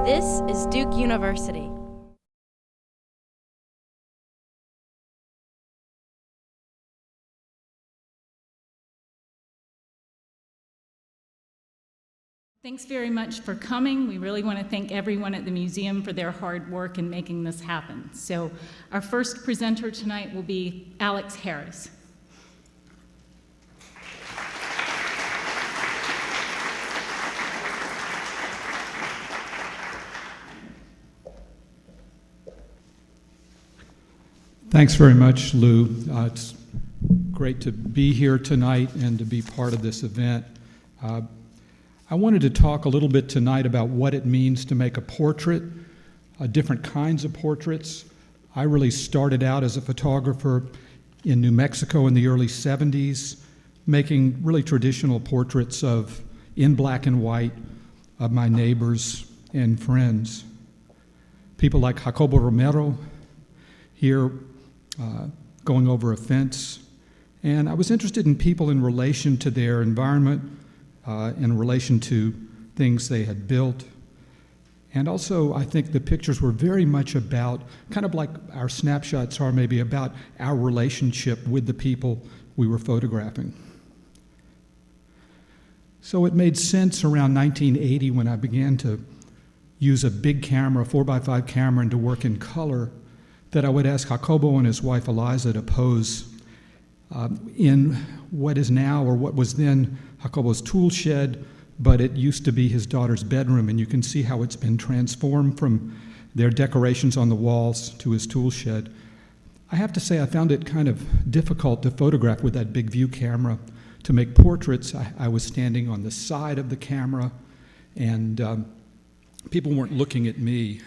This is Duke University. Thanks very much for coming. We really want to thank everyone at the museum for their hard work in making this happen. So our first presenter tonight will be Alex Harris. Thanks very much, Lou. It's great to be here tonight and to be part of this event. I wanted to talk a little bit tonight about what it means to make a portrait, different kinds of portraits. I really started out as a photographer in New Mexico in the early 70s, making really traditional portraits in black and white of my neighbors and friends. People like Jacobo Romero here going over a fence. And I was interested in people in relation to their environment, in relation to things they had built. And also, I think the pictures were very much about, kind of like our snapshots are maybe, about our relationship with the people we were photographing. So it made sense around 1980 when I began to use a big camera, a 4x5 camera, and to work in color, that I would ask Jacobo and his wife Eliza to pose in what is now, or what was then, Jacobo's tool shed, but it used to be his daughter's bedroom, and you can see how it's been transformed from their decorations on the walls to his tool shed. I have to say I found it kind of difficult to photograph with that big view camera. To make portraits, I was standing on the side of the camera, and people weren't looking at me.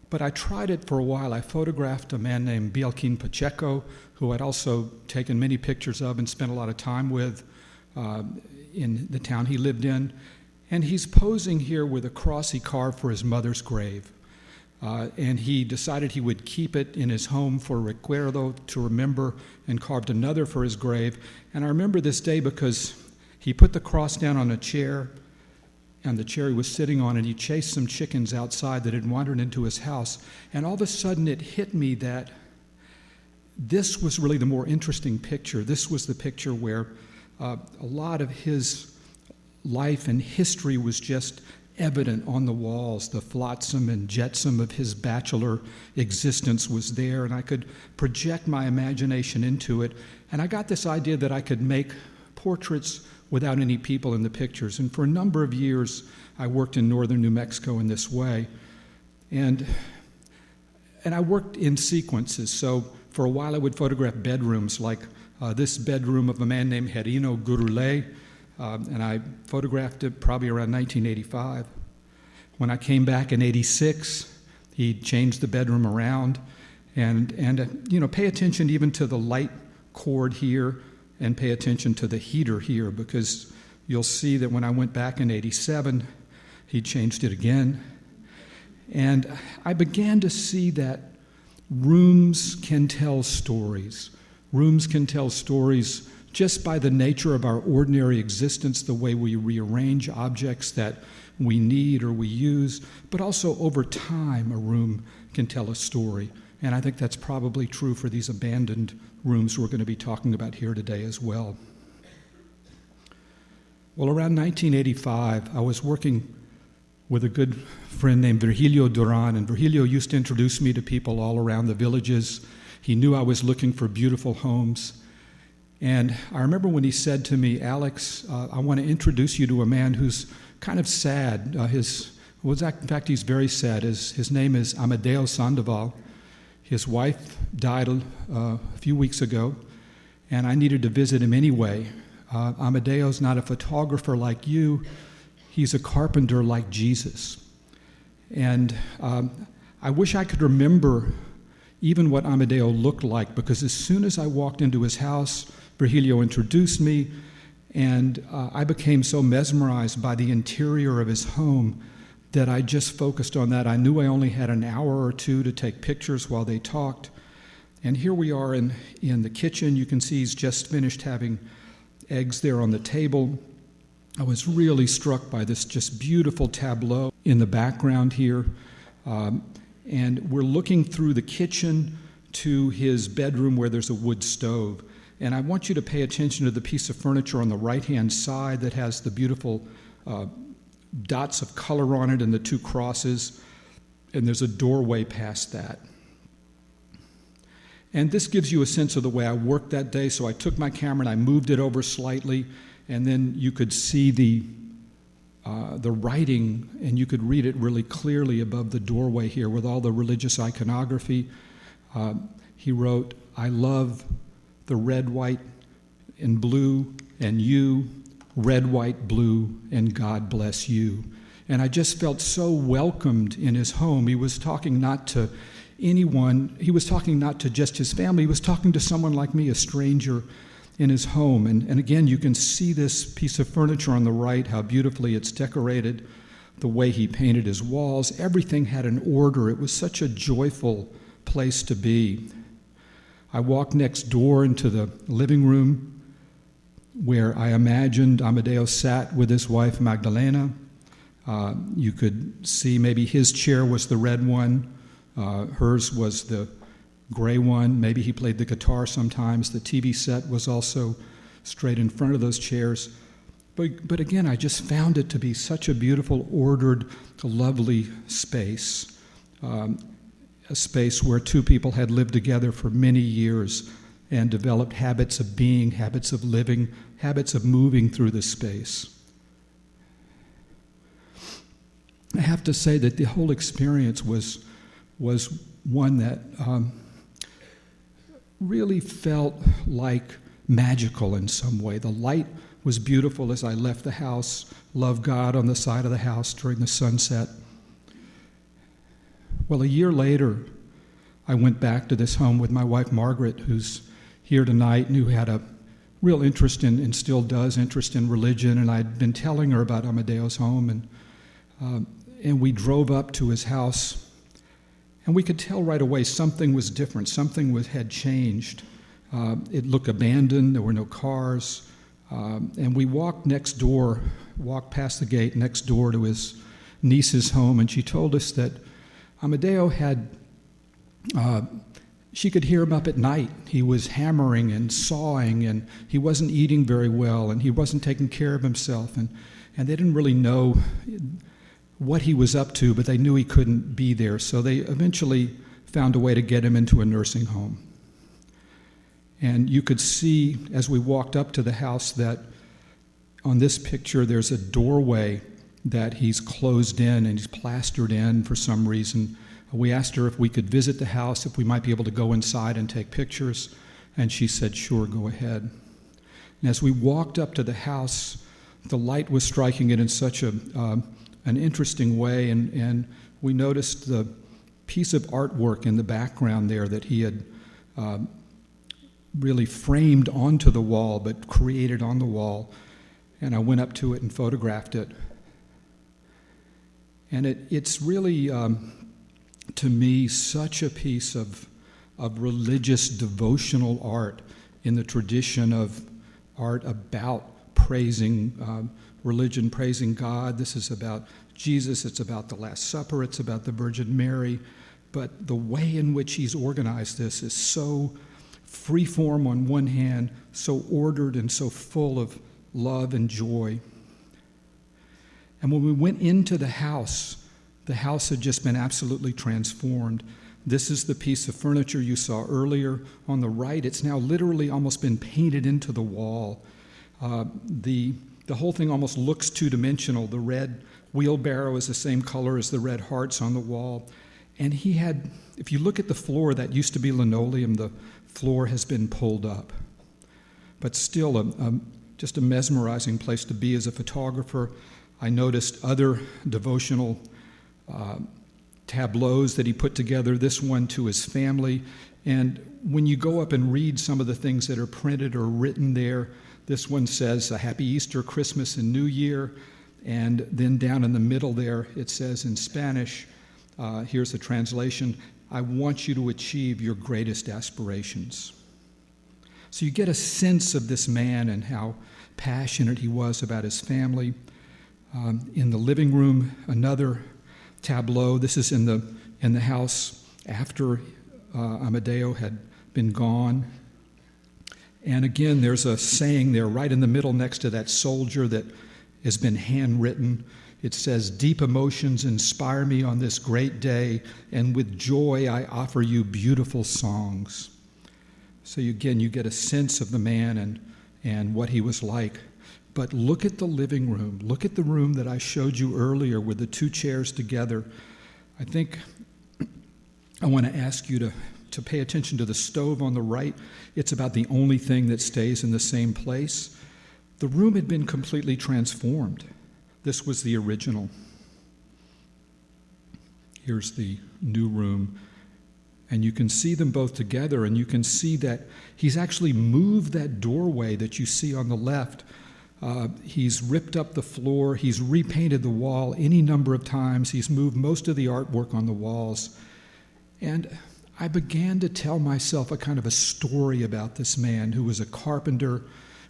But I tried it for a while. I photographed a man named Bielkin Pacheco, who I'd also taken many pictures of and spent a lot of time with in the town he lived in. And he's posing here with a cross he carved for his mother's grave. And he decided he would keep it in his home for recuerdo, to remember, and carved another for his grave. And I remember this day because he put the cross down on a chair, and the chair he was sitting on, and he chased some chickens outside that had wandered into his house. And all of a sudden it hit me that this was really the more interesting picture. This was the picture where a lot of his life and history was just evident on the walls. The flotsam and jetsam of his bachelor existence was there, and I could project my imagination into it. And I got this idea that I could make portraits without any people in the pictures. And for a number of years, I worked in northern New Mexico in this way. And I worked in sequences. So for a while, I would photograph bedrooms, like this bedroom of a man named Herino Gurule, and I photographed it probably around 1985. When I came back in 86, he changed the bedroom around. And pay attention even to the light cord here, and pay attention to the heater here, because you'll see that when I went back in 87, he changed it again. And I began to see that rooms can tell stories. Rooms can tell stories just by the nature of our ordinary existence, the way we rearrange objects that we need or we use, but also over time a room can tell a story. And I think that's probably true for these abandoned rooms we're going to be talking about here today as well. Well, around 1985, I was working with a good friend named Virgilio Duran, and Virgilio used to introduce me to people all around the villages. He knew I was looking for beautiful homes. And I remember when he said to me, Alex, I want to introduce you to a man who's kind of sad. In fact, he's very sad. His name is Amadeo Sandoval. His wife died a few weeks ago, and I needed to visit him anyway. Amadeo's not a photographer like you. He's a carpenter like Jesus. And I wish I could remember even what Amadeo looked like, because as soon as I walked into his house, Virgilio introduced me, and I became so mesmerized by the interior of his home that I just focused on that. I knew I only had an hour or two to take pictures while they talked. And here we are in the kitchen. You can see he's just finished having eggs there on the table. I was really struck by this just beautiful tableau. in the background here. And we're looking through the kitchen to his bedroom where there's a wood stove. And I want you to pay attention to the piece of furniture on the right-hand side that has the beautiful dots of color on it and the two crosses. And there's a doorway past that. And this gives you a sense of the way I worked that day. So I took my camera and I moved it over slightly, and then you could see the writing, and you could read it really clearly above the doorway here with all the religious iconography. He wrote, "I love the red, white, and blue, and you, red, white, blue, and God bless you." And I just felt so welcomed in his home. He was talking not to anyone, he was talking not to just his family, he was talking to someone like me, a stranger in his home. And again, you can see this piece of furniture on the right, how beautifully it's decorated, the way he painted his walls. Everything had an order. It was such a joyful place to be. I walked next door into the living room where I imagined Amadeo sat with his wife Magdalena. You could see maybe his chair was the red one, hers was the gray one. Maybe he played the guitar sometimes. The TV set was also straight in front of those chairs. But again, I just found it to be such a beautiful, ordered, lovely space. A space where two people had lived together for many years and developed habits of being, habits of living, habits of moving through the space. I have to say that the whole experience was one that really felt like magical in some way. The light was beautiful as I left the house, loved God on the side of the house during the sunset. Well, a year later, I went back to this home with my wife Margaret, who's here tonight and who had a real interest in, and still does, interest in religion, and I'd been telling her about Amadeo's home, and we drove up to his house, and we could tell right away something was different, had changed. It looked abandoned, there were no cars, and we walked past the gate next door to his niece's home, and she told us that Amadeo had, she could hear him up at night. He was hammering and sawing, and he wasn't eating very well, and he wasn't taking care of himself, and they didn't really know what he was up to, but they knew he couldn't be there, so they eventually found a way to get him into a nursing home. And you could see as we walked up to the house that on this picture there's a doorway that he's closed in and he's plastered in for some reason. We asked her if we could visit the house, if we might be able to go inside and take pictures, and she said, sure, go ahead. And as we walked up to the house, the light was striking it in such an interesting way, and we noticed the piece of artwork in the background there that he had really framed onto the wall, but created on the wall. And I went up to it and photographed it. And it's really, to me, such a piece of religious devotional art in the tradition of art about praising religion, praising God. This is about Jesus, it's about the Last Supper, it's about the Virgin Mary. But the way in which he's organized this is so freeform on one hand, so ordered and so full of love and joy. And when we went into the house had just been absolutely transformed. This is the piece of furniture you saw earlier on the right. It's now literally almost been painted into the wall. The whole thing almost looks two-dimensional. The red wheelbarrow is the same color as the red hearts on the wall. And he had, if you look at the floor, that used to be linoleum, the floor has been pulled up. But still, just a mesmerizing place to be as a photographer. I noticed other devotional tableaus that he put together, this one to his family. And when you go up and read some of the things that are printed or written there, this one says, a Happy Easter, Christmas, and New Year. And then down in the middle there, it says in Spanish, here's the translation, I want you to achieve your greatest aspirations. So you get a sense of this man and how passionate he was about his family. In the living room, another tableau. This is in the house after Amadeo had been gone. And again, there's a saying there right in the middle next to that soldier that has been handwritten. It says, "Deep emotions inspire me on this great day, and with joy I offer you beautiful songs." So again, you get a sense of the man and what he was like. But look at the living room. Look at the room that I showed you earlier with the two chairs together. I think I want to ask you to pay attention to the stove on the right. It's about the only thing that stays in the same place. The room had been completely transformed. This was the original. Here's the new room. And you can see them both together, and you can see that he's actually moved that doorway that you see on the left. He's ripped up the floor. He's repainted the wall any number of times. He's moved most of the artwork on the walls. And I began to tell myself a kind of a story about this man who was a carpenter,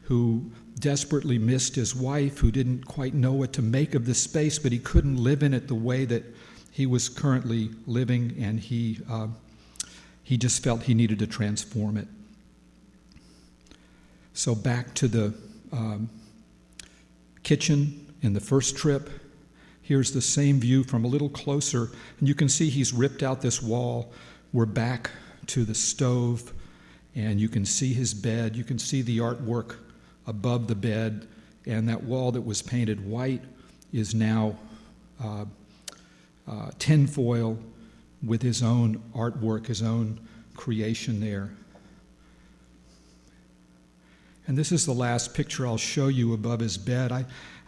who desperately missed his wife, who didn't quite know what to make of this space, but he couldn't live in it the way that he was currently living, and he just felt he needed to transform it. So back to the kitchen in the first trip. Here's the same view from a little closer, and you can see he's ripped out this wall. We're back to the stove, and you can see his bed. You can see the artwork above the bed, and that wall that was painted white is now tinfoil with his own artwork, his own creation there. And this is the last picture I'll show you above his bed.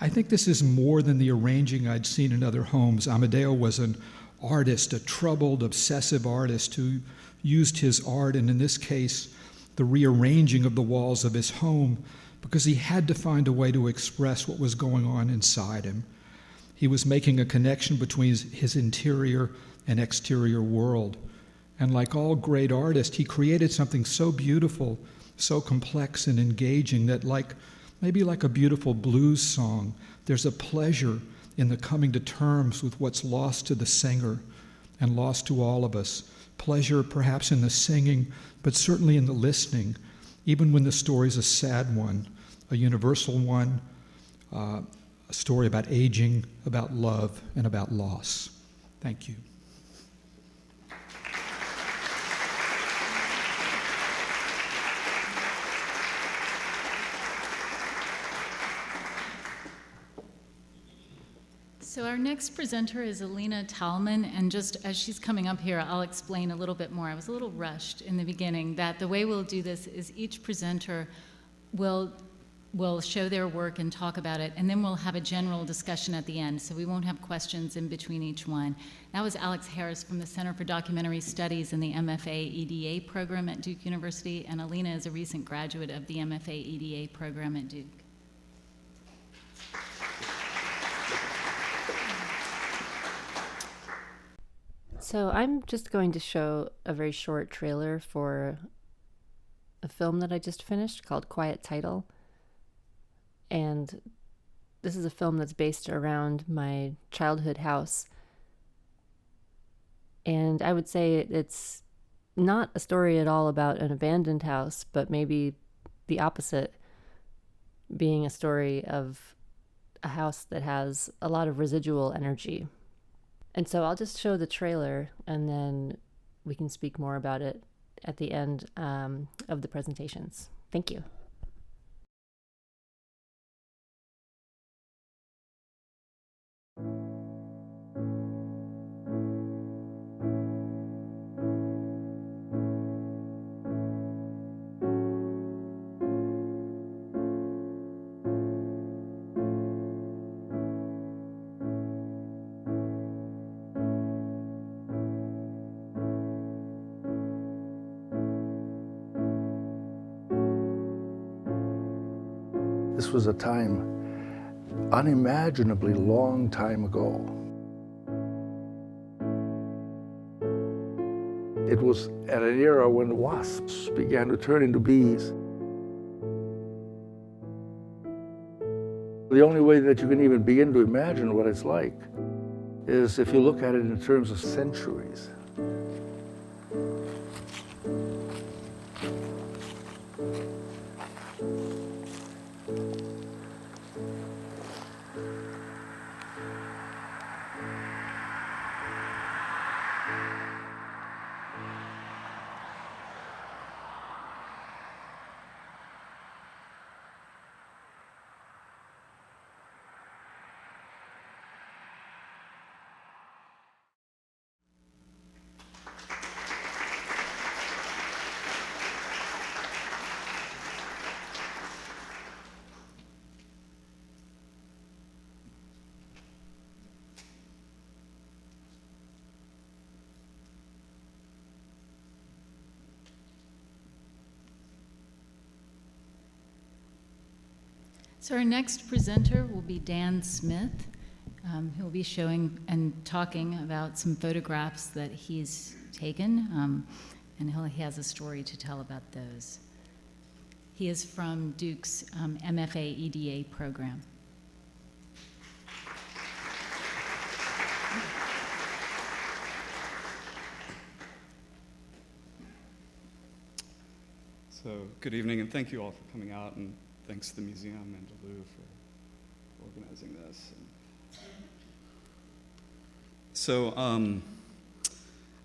I think this is more than the arranging I'd seen in other homes. Amadeo was an artist, a troubled, obsessive artist who used his art, and in this case, the rearranging of the walls of his home, because he had to find a way to express what was going on inside him. He was making a connection between his interior and exterior world. And like all great artists, he created something so beautiful, so complex and engaging that maybe like a beautiful blues song, there's a pleasure in the coming to terms with what's lost to the singer and lost to all of us. Pleasure perhaps in the singing, but certainly in the listening, even when the story's a sad one, a universal one, a story about aging, about love, and about loss. Thank you. So our next presenter is Alina Talman, and just as she's coming up here, I'll explain a little bit more. I was a little rushed in the beginning that the way we'll do this is each presenter will show their work and talk about it, and then we'll have a general discussion at the end, so we won't have questions in between each one. That was Alex Harris from the Center for Documentary Studies in the MFA EDA program at Duke University, and Alina is a recent graduate of the MFA EDA program at Duke. So I'm just going to show a very short trailer for a film that I just finished called Quiet Title. And this is a film that's based around my childhood house. And I would say it's not a story at all about an abandoned house, but maybe the opposite, being a story of a house that has a lot of residual energy. And so I'll just show the trailer, and then we can speak more about it at the end of the presentations. Thank you. This was a time, unimaginably long time ago. It was at an era when wasps began to turn into bees. The only way that you can even begin to imagine what it's like is if you look at it in terms of centuries. So our next presenter will be Dan Smith. He'll be showing and talking about some photographs that he's taken, and he has a story to tell about those. He is from Duke's MFA EDA program. So good evening, and thank you all for coming out, and thanks to the museum and to Lou for organizing this. So I'm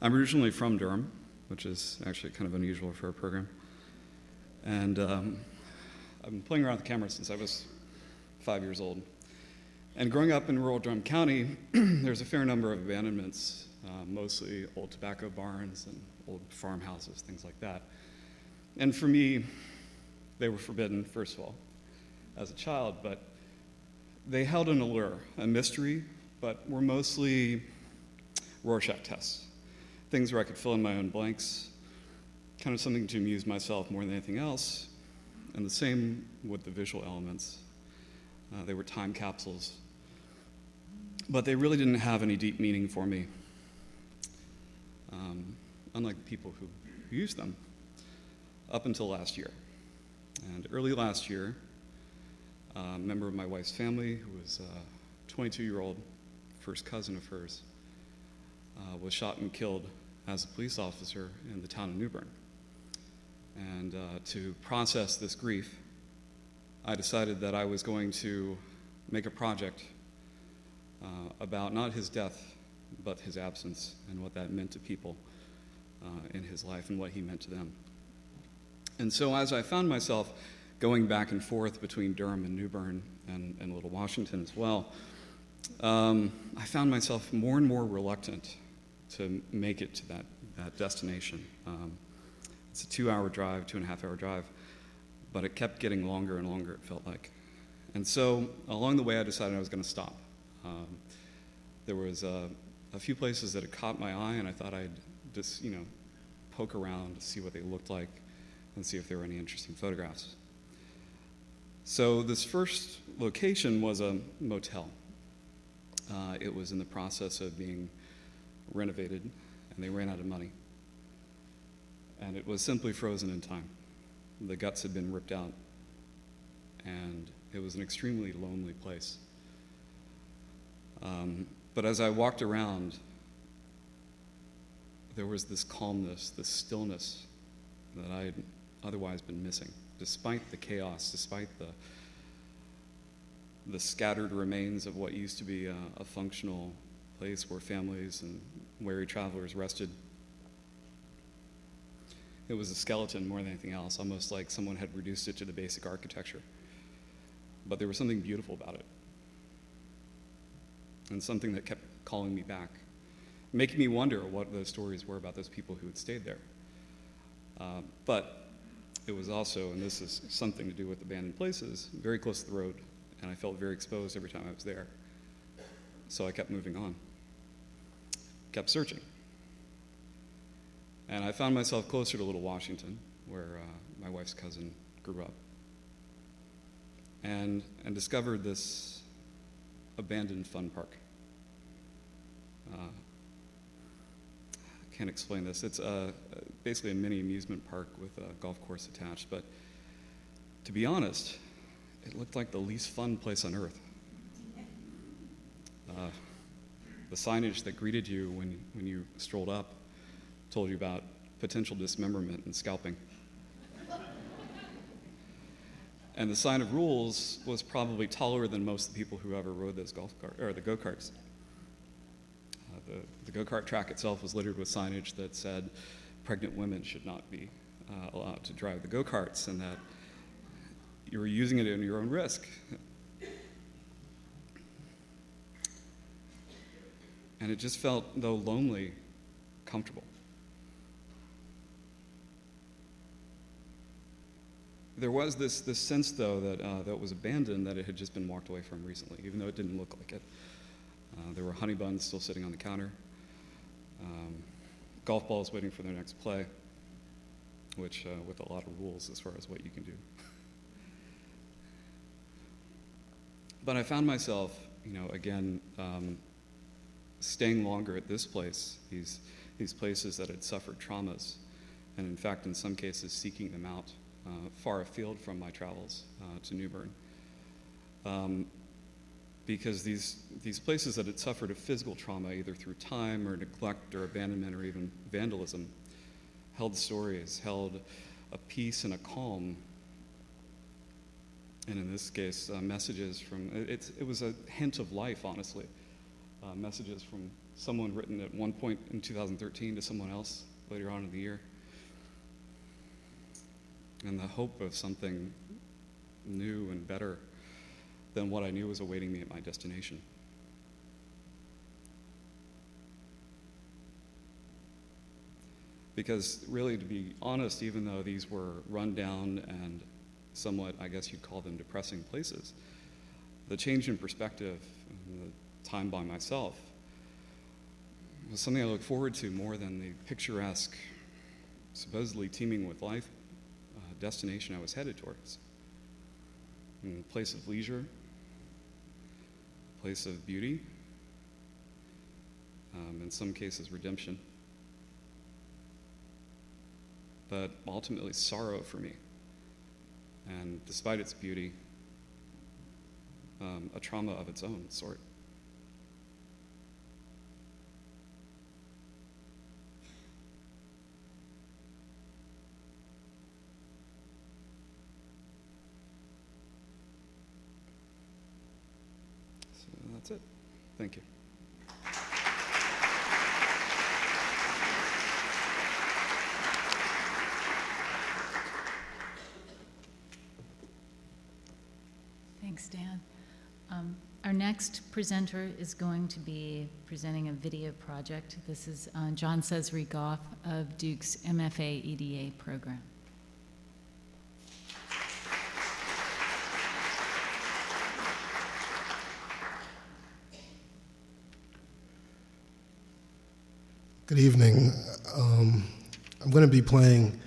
originally from Durham, which is actually kind of unusual for a program. And I've been playing around with the camera since I was 5 years old. And growing up in rural Durham County, there's a fair number of abandonments, mostly old tobacco barns and old farmhouses, things like that. And for me, they were forbidden, first of all, as a child, but they held an allure, a mystery, but were mostly Rorschach tests, things where I could fill in my own blanks, kind of something to amuse myself more than anything else, and the same with the visual elements. They were time capsules, but they really didn't have any deep meaning for me, unlike the people who used them, up until last year. And early last year, a member of my wife's family, who was a 22-year-old first cousin of hers, was shot and killed as a police officer in the town of New Bern. And to process this grief, I decided that I was going to make a project about not his death, but his absence and what that meant to people in his life and what he meant to them. And so as I found myself going back and forth between Durham and New Bern and Little Washington as well, I found myself more and more reluctant to make it to that destination. It's a 2-hour drive, 2.5-hour drive, but it kept getting longer and longer, it felt like. And so along the way, I decided I was going to stop. There was a few places that had caught my eye, and I thought I'd just, poke around to see what they looked like and see if there were any interesting photographs. So this first location was a motel. It was in the process of being renovated, and they ran out of money. And it was simply frozen in time. The guts had been ripped out, and it was an extremely lonely place. But as I walked around, there was this calmness, this stillness that I had otherwise been missing, despite the chaos, despite the scattered remains of what used to be a functional place where families and weary travelers rested. It was a skeleton more than anything else, almost like someone had reduced it to the basic architecture. But there was something beautiful about it, and something that kept calling me back, making me wonder what those stories were about those people who had stayed there. But it was also, and this is something to do with abandoned places, very close to the road, and I felt very exposed every time I was there. So I kept moving on, kept searching. And I found myself closer to Little Washington, where my wife's cousin grew up, and discovered this abandoned fun park. I can't explain this. It's basically a mini amusement park with a golf course attached, but to be honest, it looked like the least fun place on earth. The signage that greeted you when you strolled up told you about potential dismemberment and scalping. And the sign of rules was probably taller than most of the people who ever rode those the go-karts. The go-kart track itself was littered with signage that said pregnant women should not be allowed to drive the go-karts, and that you were using it at your own risk. And it just felt, though lonely, comfortable. There was this sense, though, that it was abandoned, that it had just been walked away from recently, even though it didn't look like it. There were honey buns still sitting on the counter, golf balls waiting for their next play, which with a lot of rules as far as what you can do. But I found myself, again, staying longer at this place, these places that had suffered traumas, and in fact, in some cases, seeking them out far afield from my travels to New Bern. Because these places that had suffered a physical trauma, either through time or neglect or abandonment or even vandalism, held stories, held a peace and a calm, and in this case, messages from, it was a hint of life, honestly. Messages from someone written at one point in 2013 to someone else later on in the year. And the hope of something new and better than what I knew was awaiting me at my destination. Because really, to be honest, even though these were run down and somewhat, I guess you'd call them depressing places, the change in perspective and the time by myself was something I look forward to more than the picturesque, supposedly teeming with life destination I was headed towards. A place of leisure, a place of beauty, in some cases redemption, but ultimately sorrow for me. And despite its beauty, a trauma of its own sort. So that's it. Thank you. Thanks, Dan. Our next presenter is going to be presenting a video project. This is John Cesare Goff of Duke's MFA EDA program. Good evening. I'm going to be playing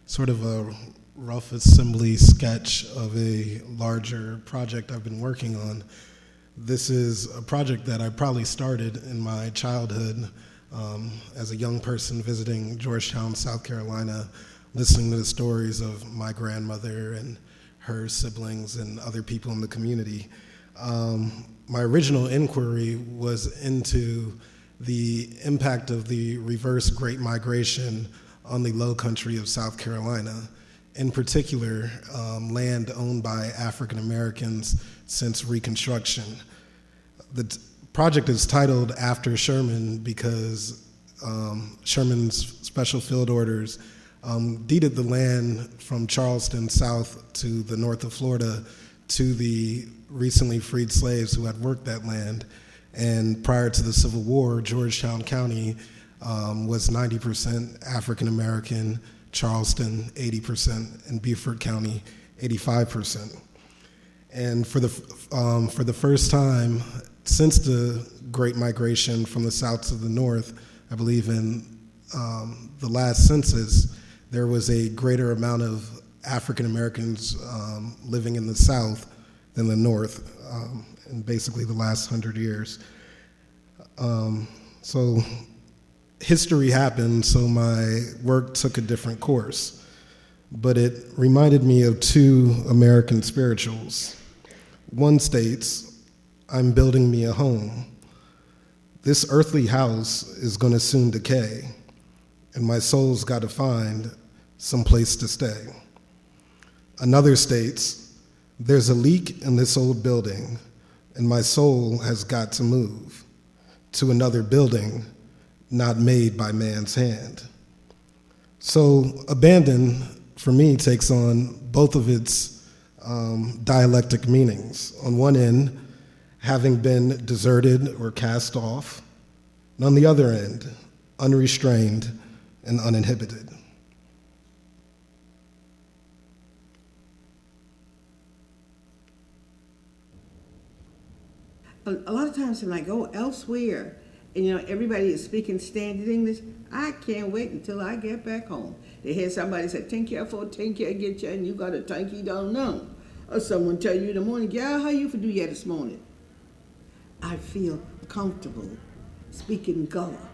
sort of a rough assembly sketch of a larger project I've been working on. This is a project that I probably started in my childhood as a young person visiting Georgetown, South Carolina, listening to the stories of my grandmother and her siblings and other people in the community. My original inquiry was into the impact of the reverse Great Migration on the low country of South Carolina, in particular, land owned by African Americans since Reconstruction. The project is titled after Sherman because Sherman's special field orders deeded the land from Charleston south to the north of Florida to the recently freed slaves who had worked that land. And prior to the Civil War, Georgetown County was 90% African American, Charleston 80%, and Beaufort County 85%. And for the first time since the Great Migration from the south to the north, I believe in the last census, there was a greater amount of African Americans living in the south than the north in basically the last 100 years. So history happened, so my work took a different course. But it reminded me of two American spirituals. One states, "I'm building me a home." This earthly house is going to soon decay, and my soul's got to find some place to stay. Another states, there's a leak in this old building, and my soul has got to move to another building not made by man's hand. So abandon, for me, takes on both of its dialectic meanings. On one end, having been deserted or cast off, and on the other end, unrestrained and uninhibited. A lot of times when I go elsewhere, and everybody is speaking standard English, I can't wait until I get back home. They hear somebody say, "Take care, get you," and you got a tank you don't know. Or someone tell you in the morning, "Yeah, how you for do yet this morning?" I feel comfortable speaking Gullah.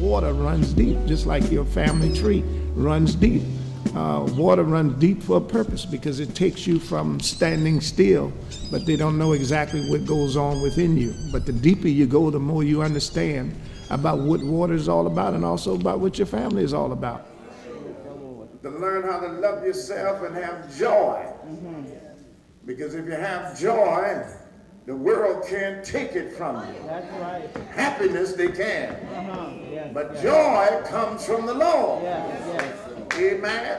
Water runs deep, just like your family tree runs deep. Water runs deep for a purpose, because it takes you from standing still, but they don't know exactly what goes on within you. But the deeper you go, the more you understand about what water is all about, and also about what your family is all about. To learn how to love yourself and have joy. Because if you have joy, the world can't take it from you. That's right. Happiness they can. Yes, but yes. joy comes from the Lord. Yes. Amen.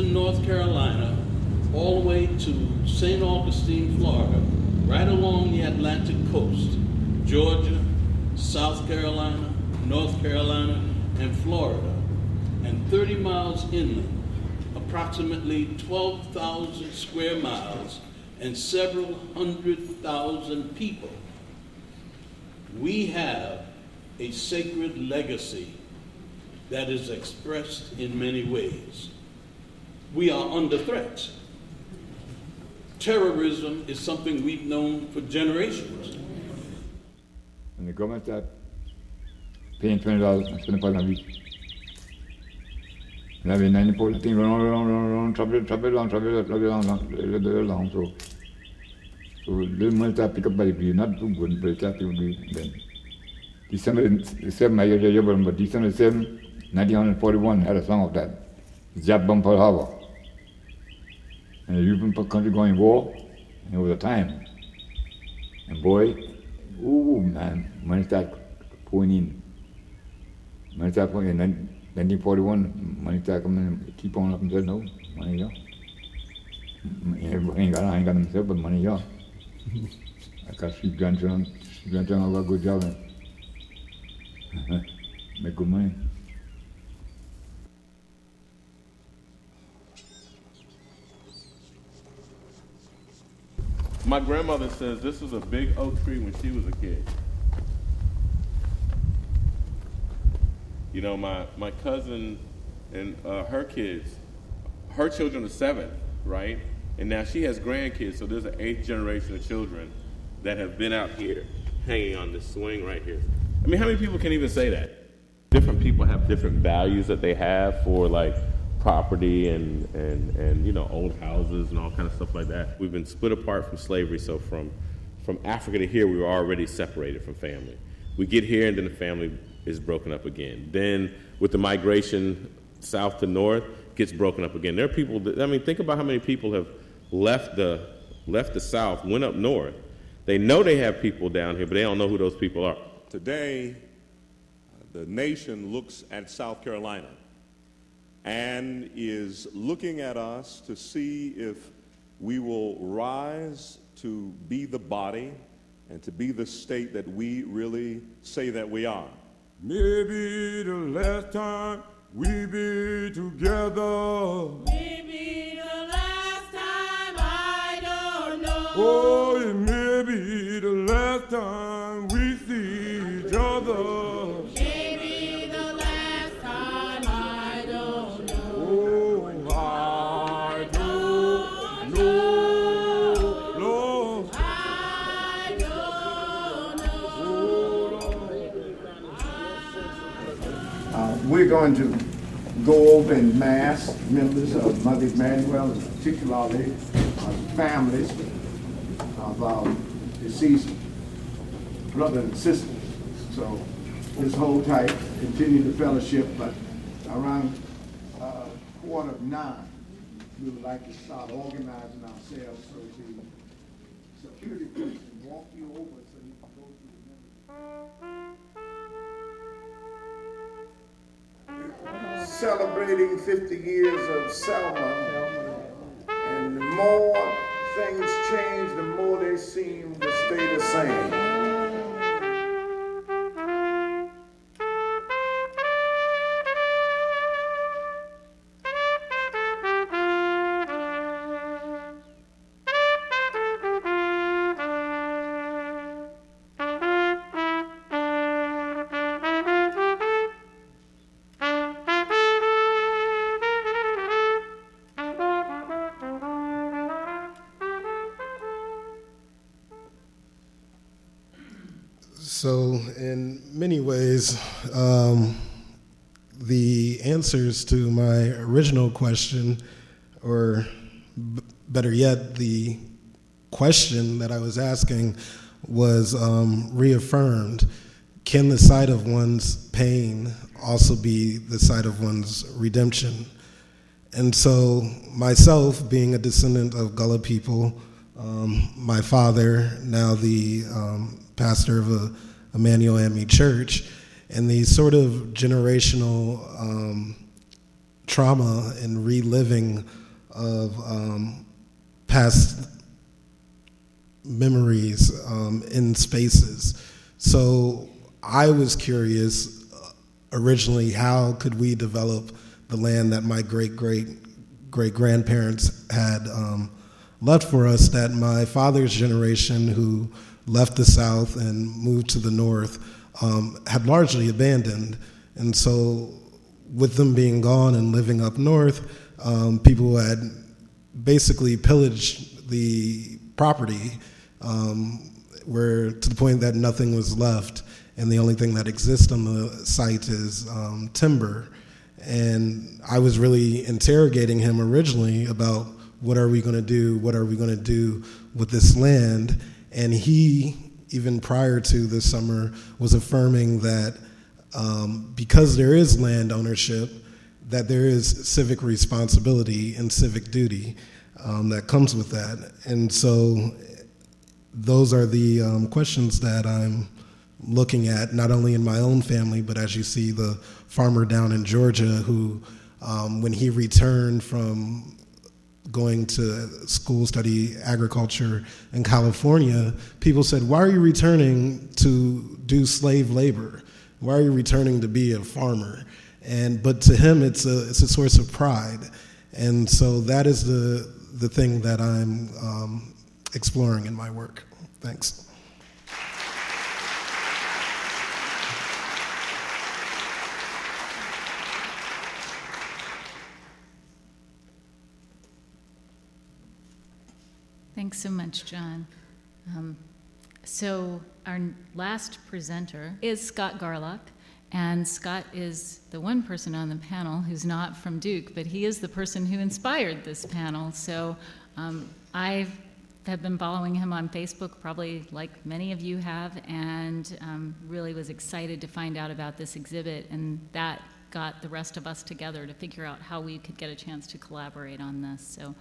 North Carolina, all the way to St. Augustine, Florida, right along the Atlantic coast, Georgia, South Carolina, North Carolina, and Florida, and 30 miles inland, approximately 12,000 square miles, and several 100,000 people. We have a sacred legacy that is expressed in many ways. We are under threat. Terrorism is something we've known for generations. And the government start paying $20 and spending $5 a week. And having 90 things run, travel along. So little money start pick up by the breeze, not too good, but it start to be then. December 7, I get a job, but December 7, 1941 had a song of that. Jab Bumper Harbor. And the European country going war, and it was a time. And boy, ooh man, money start pouring in. Money start pouring in 1941, money start coming, keep on up and said no, money yeah. I ain't got them myself, but money yeah. I got 3 grandchildren, I got a good job and make good money. My grandmother says this was a big oak tree when she was a kid. You know, my cousin and her kids, her children are 7, right? And now she has grandkids, so there's an 8th generation of children that have been out here hanging on this swing right here. I mean, how many people can even say that? Different people have different values that they have for like property and you know, old houses and all kind of stuff like that. We've been split apart from slavery, so from Africa to here, we were already separated from family. We get here and then the family is broken up again. Then with the migration south to north, gets broken up again. There are people that, I mean, think about how many people have left the south, went up north. They know they have people down here, but they don't know who those people are. Today, the nation looks at South Carolina and is looking at us to see if we will rise to be the body and to be the state that we really say that we are. Maybe the last time we be together. Maybe the last time, I don't know. Oh, it may be the last time we see each other. Maybe the last time, I don't know. Oh, I don't know, Lord. I don't know. We're going to go over in mass, members of Mother Emanuel, particularly families of our deceased brothers and sisters. So just hold tight, continue the fellowship, but around 8:45, we would like to start organizing ourselves so the security person can walk you over so you can go through the celebrating 50 years of Selma, and the more things change, the more they seem to stay the same. So in many ways, the answers to my original question, or better yet, the question that I was asking was reaffirmed. Can the site of one's pain also be the site of one's redemption? And so myself, being a descendant of Gullah people, my father, now the pastor of a Emmanuel AME church, and the sort of generational trauma and reliving of past memories in spaces. So I was curious originally, how could we develop the land that my great-great-great-grandparents had left for us, that my father's generation, who left the South and moved to the North, had largely abandoned. And so with them being gone and living up north, people had basically pillaged the property, where to the point that nothing was left, and the only thing that exists on the site is timber. And I was really interrogating him originally about, what are we going to do? What are we going to do with this land? And he, even prior to this summer, was affirming that because there is land ownership, that there is civic responsibility and civic duty that comes with that. And so those are the questions that I'm looking at, not only in my own family, but as you see, the farmer down in Georgia who, when he returned from going to school, study agriculture in California, people said, why are you returning to do slave labor? Why are you returning to be a farmer? But to him, it's a source of pride. And so that is the thing that I'm exploring in my work. Thanks. Thanks so much, John. So our last presenter is Scott Garlock, and Scott is the one person on the panel who's not from Duke, but he is the person who inspired this panel. So I have been following him on Facebook, probably like many of you have, and really was excited to find out about this exhibit, and that got the rest of us together to figure out how we could get a chance to collaborate on this. So.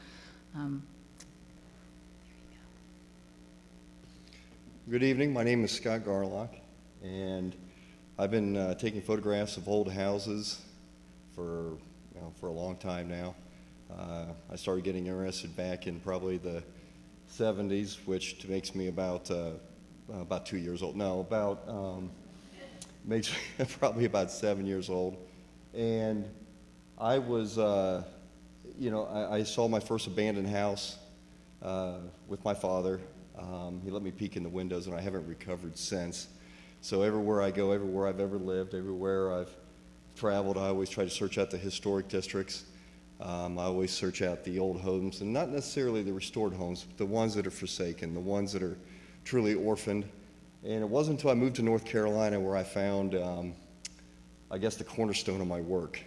Good evening. My name is Scott Garlock, and I've been taking photographs of old houses for for a long time now. I started getting interested back in probably the 70s, which makes me about 2 years old. No, makes me probably about 7 years old. And I was, I saw my first abandoned house with my father. He let me peek in the windows, and I haven't recovered since. So everywhere I go, everywhere I've ever lived, everywhere I've traveled, I always try to search out the historic districts. I always search out the old homes, and not necessarily the restored homes, but the ones that are forsaken, the ones that are truly orphaned. And it wasn't until I moved to North Carolina where I found, I guess, the cornerstone of my work.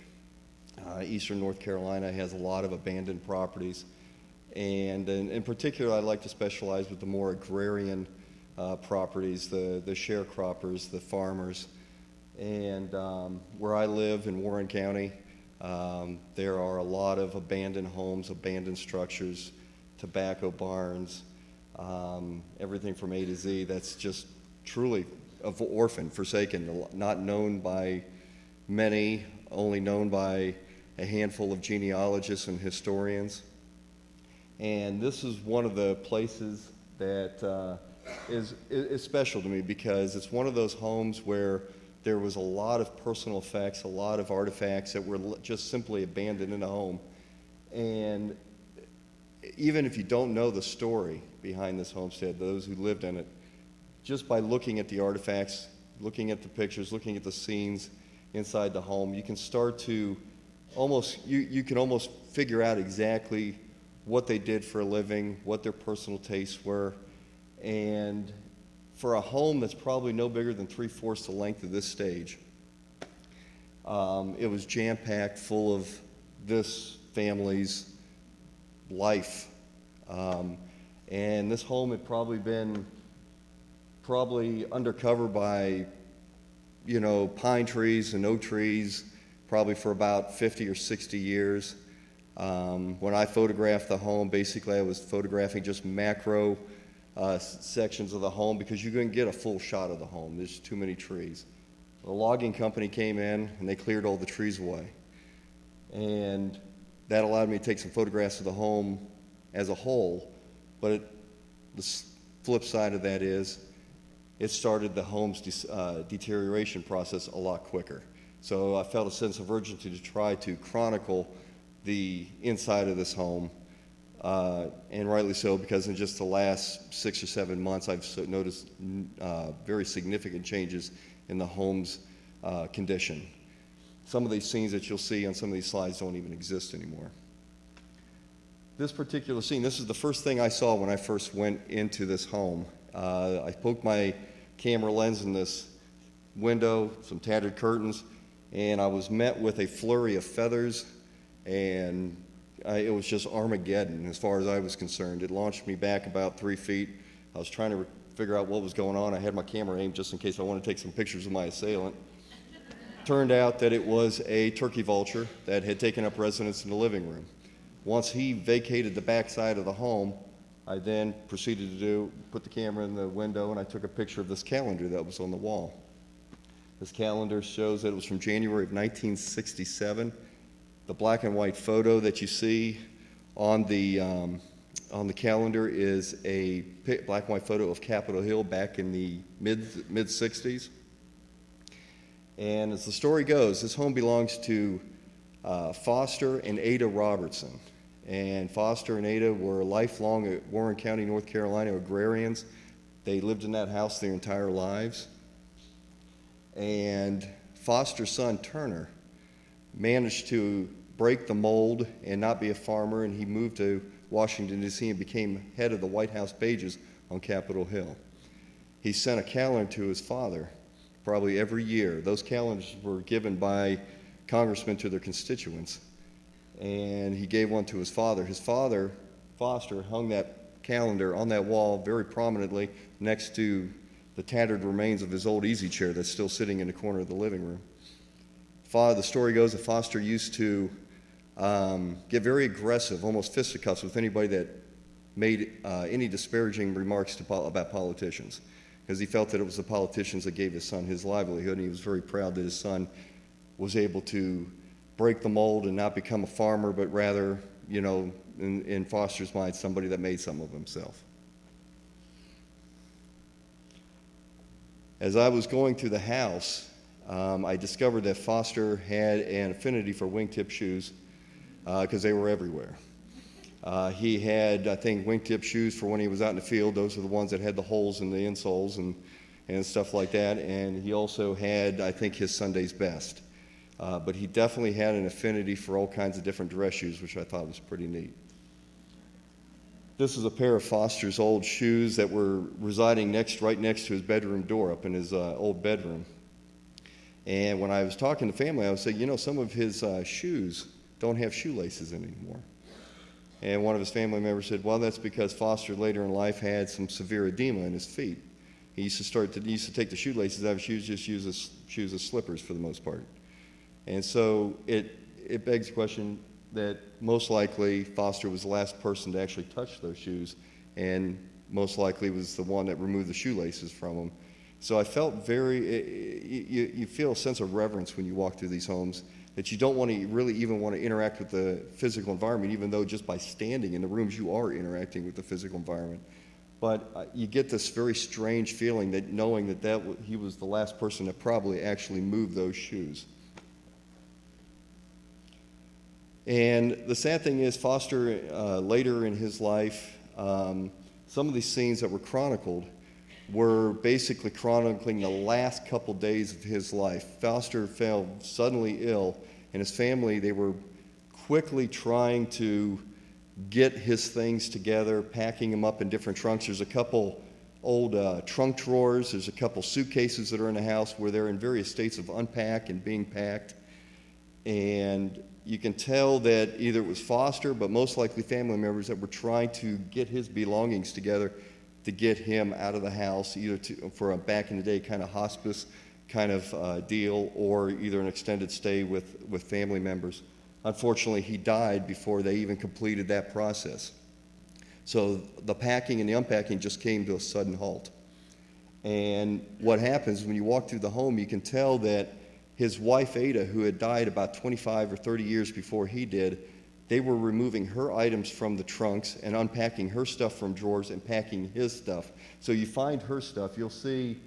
Eastern North Carolina has a lot of abandoned properties, and in particular, I like to specialize with the more agrarian properties, the sharecroppers, the farmers. And where I live in Warren County, there are a lot of abandoned homes, abandoned structures, tobacco barns, everything from A to Z that's just truly orphaned, forsaken, not known by many, only known by a handful of genealogists and historians. And this is one of the places that is special to me, because it's one of those homes where there was a lot of personal effects, a lot of artifacts that were just simply abandoned in a home. And even if you don't know the story behind this homestead, those who lived in it, just by looking at the artifacts, looking at the pictures, looking at the scenes inside the home, you can start to you can almost figure out exactly what they did for a living, what their personal tastes were. And for a home that's probably no bigger than 3/4 the length of this stage, it was jam-packed full of this family's life. And this home had probably been undercover by, pine trees and oak trees, probably for about 50 or 60 years. When I photographed the home, basically I was photographing just macro sections of the home, because you couldn't get a full shot of the home. There's too many trees. The logging company came in and they cleared all the trees away. And that allowed me to take some photographs of the home as a whole. But the flip side of that is it started the home's deterioration process a lot quicker. So I felt a sense of urgency to try to chronicle the inside of this home. And rightly so, because in just the last 6 or 7 months, I've noticed very significant changes in the home's condition. Some of these scenes that you'll see on some of these slides don't even exist anymore. This particular scene, this is the first thing I saw when I first went into this home. I poked my camera lens in this window, some tattered curtains, and I was met with a flurry of feathers, and it was just Armageddon as far as I was concerned. It launched me back about 3 feet. I was trying to figure out what was going on. I had my camera aimed just in case I wanted to take some pictures of my assailant. Turned out that it was a turkey vulture that had taken up residence in the living room. Once he vacated the back side of the home, I then proceeded to put the camera in the window, and I took a picture of this calendar that was on the wall. This calendar shows that it was from January of 1967. The black and white photo that you see on the calendar is a black and white photo of Capitol Hill back in the mid-60s. And as the story goes, this home belongs to Foster and Ada Robertson. And Foster and Ada were lifelong Warren County, North Carolina agrarians. They lived in that house their entire lives. And Foster's son, Turner, managed to break the mold and not be a farmer, and he moved to Washington, D.C. and became head of the White House pages on Capitol Hill. He sent a calendar to his father probably every year. Those calendars were given by congressmen to their constituents, and he gave one to his father. His father, Foster, hung that calendar on that wall very prominently next to the tattered remains of his old easy chair that's still sitting in the corner of the living room. The story goes that Foster used to get very aggressive, almost fisticuffs with anybody that made any disparaging remarks about politicians, because he felt that it was the politicians that gave his son his livelihood, and he was very proud that his son was able to break the mold and not become a farmer, but rather, you know, in Foster's mind, somebody that made some of himself. As I was going through the house, I discovered that Foster had an affinity for wingtip shoes because they were everywhere. He had, I think, wingtip shoes for when he was out in the field. Those are the ones that had the holes in the insoles and stuff like that. And he also had, I think, his Sunday's best. But he definitely had an affinity for all kinds of different dress shoes, which I thought was pretty neat. This is a pair of Foster's old shoes that were residing right next to his bedroom door up in his old bedroom. And when I was talking to family, I was saying, you know, some of his shoes don't have shoelaces in anymore. And one of his family members said, well, that's because Foster later in life had some severe edema in his feet. He used to take the shoelaces out of his shoes, just use his shoes as slippers for the most part. And so it begs the question that most likely Foster was the last person to actually touch those shoes, and most likely was the one that removed the shoelaces from them. So I felt you feel a sense of reverence when you walk through these homes, that you don't want to really even want to interact with the physical environment, even though just by standing in the rooms you are interacting with the physical environment. But you get this very strange feeling that knowing that he was the last person that probably actually moved those shoes. And the sad thing is, Foster, later in his life, some of these scenes that were chronicled were basically chronicling the last couple days of his life. Foster fell suddenly ill, and his family, they were quickly trying to get his things together, packing them up in different trunks. There's a couple old trunk drawers. There's a couple suitcases that are in the house where they're in various states of unpack and being packed. And you can tell that either it was Foster, but most likely family members that were trying to get his belongings together to get him out of the house, either for a back in the day kind of hospice kind of deal, or either an extended stay with family members. Unfortunately, he died before they even completed that process. So the packing and the unpacking just came to a sudden halt. And what happens when you walk through the home, you can tell that his wife, Ada, who had died about 25 or 30 years before he did, they were removing her items from the trunks and unpacking her stuff from drawers and packing his stuff. So you find her stuff. You'll see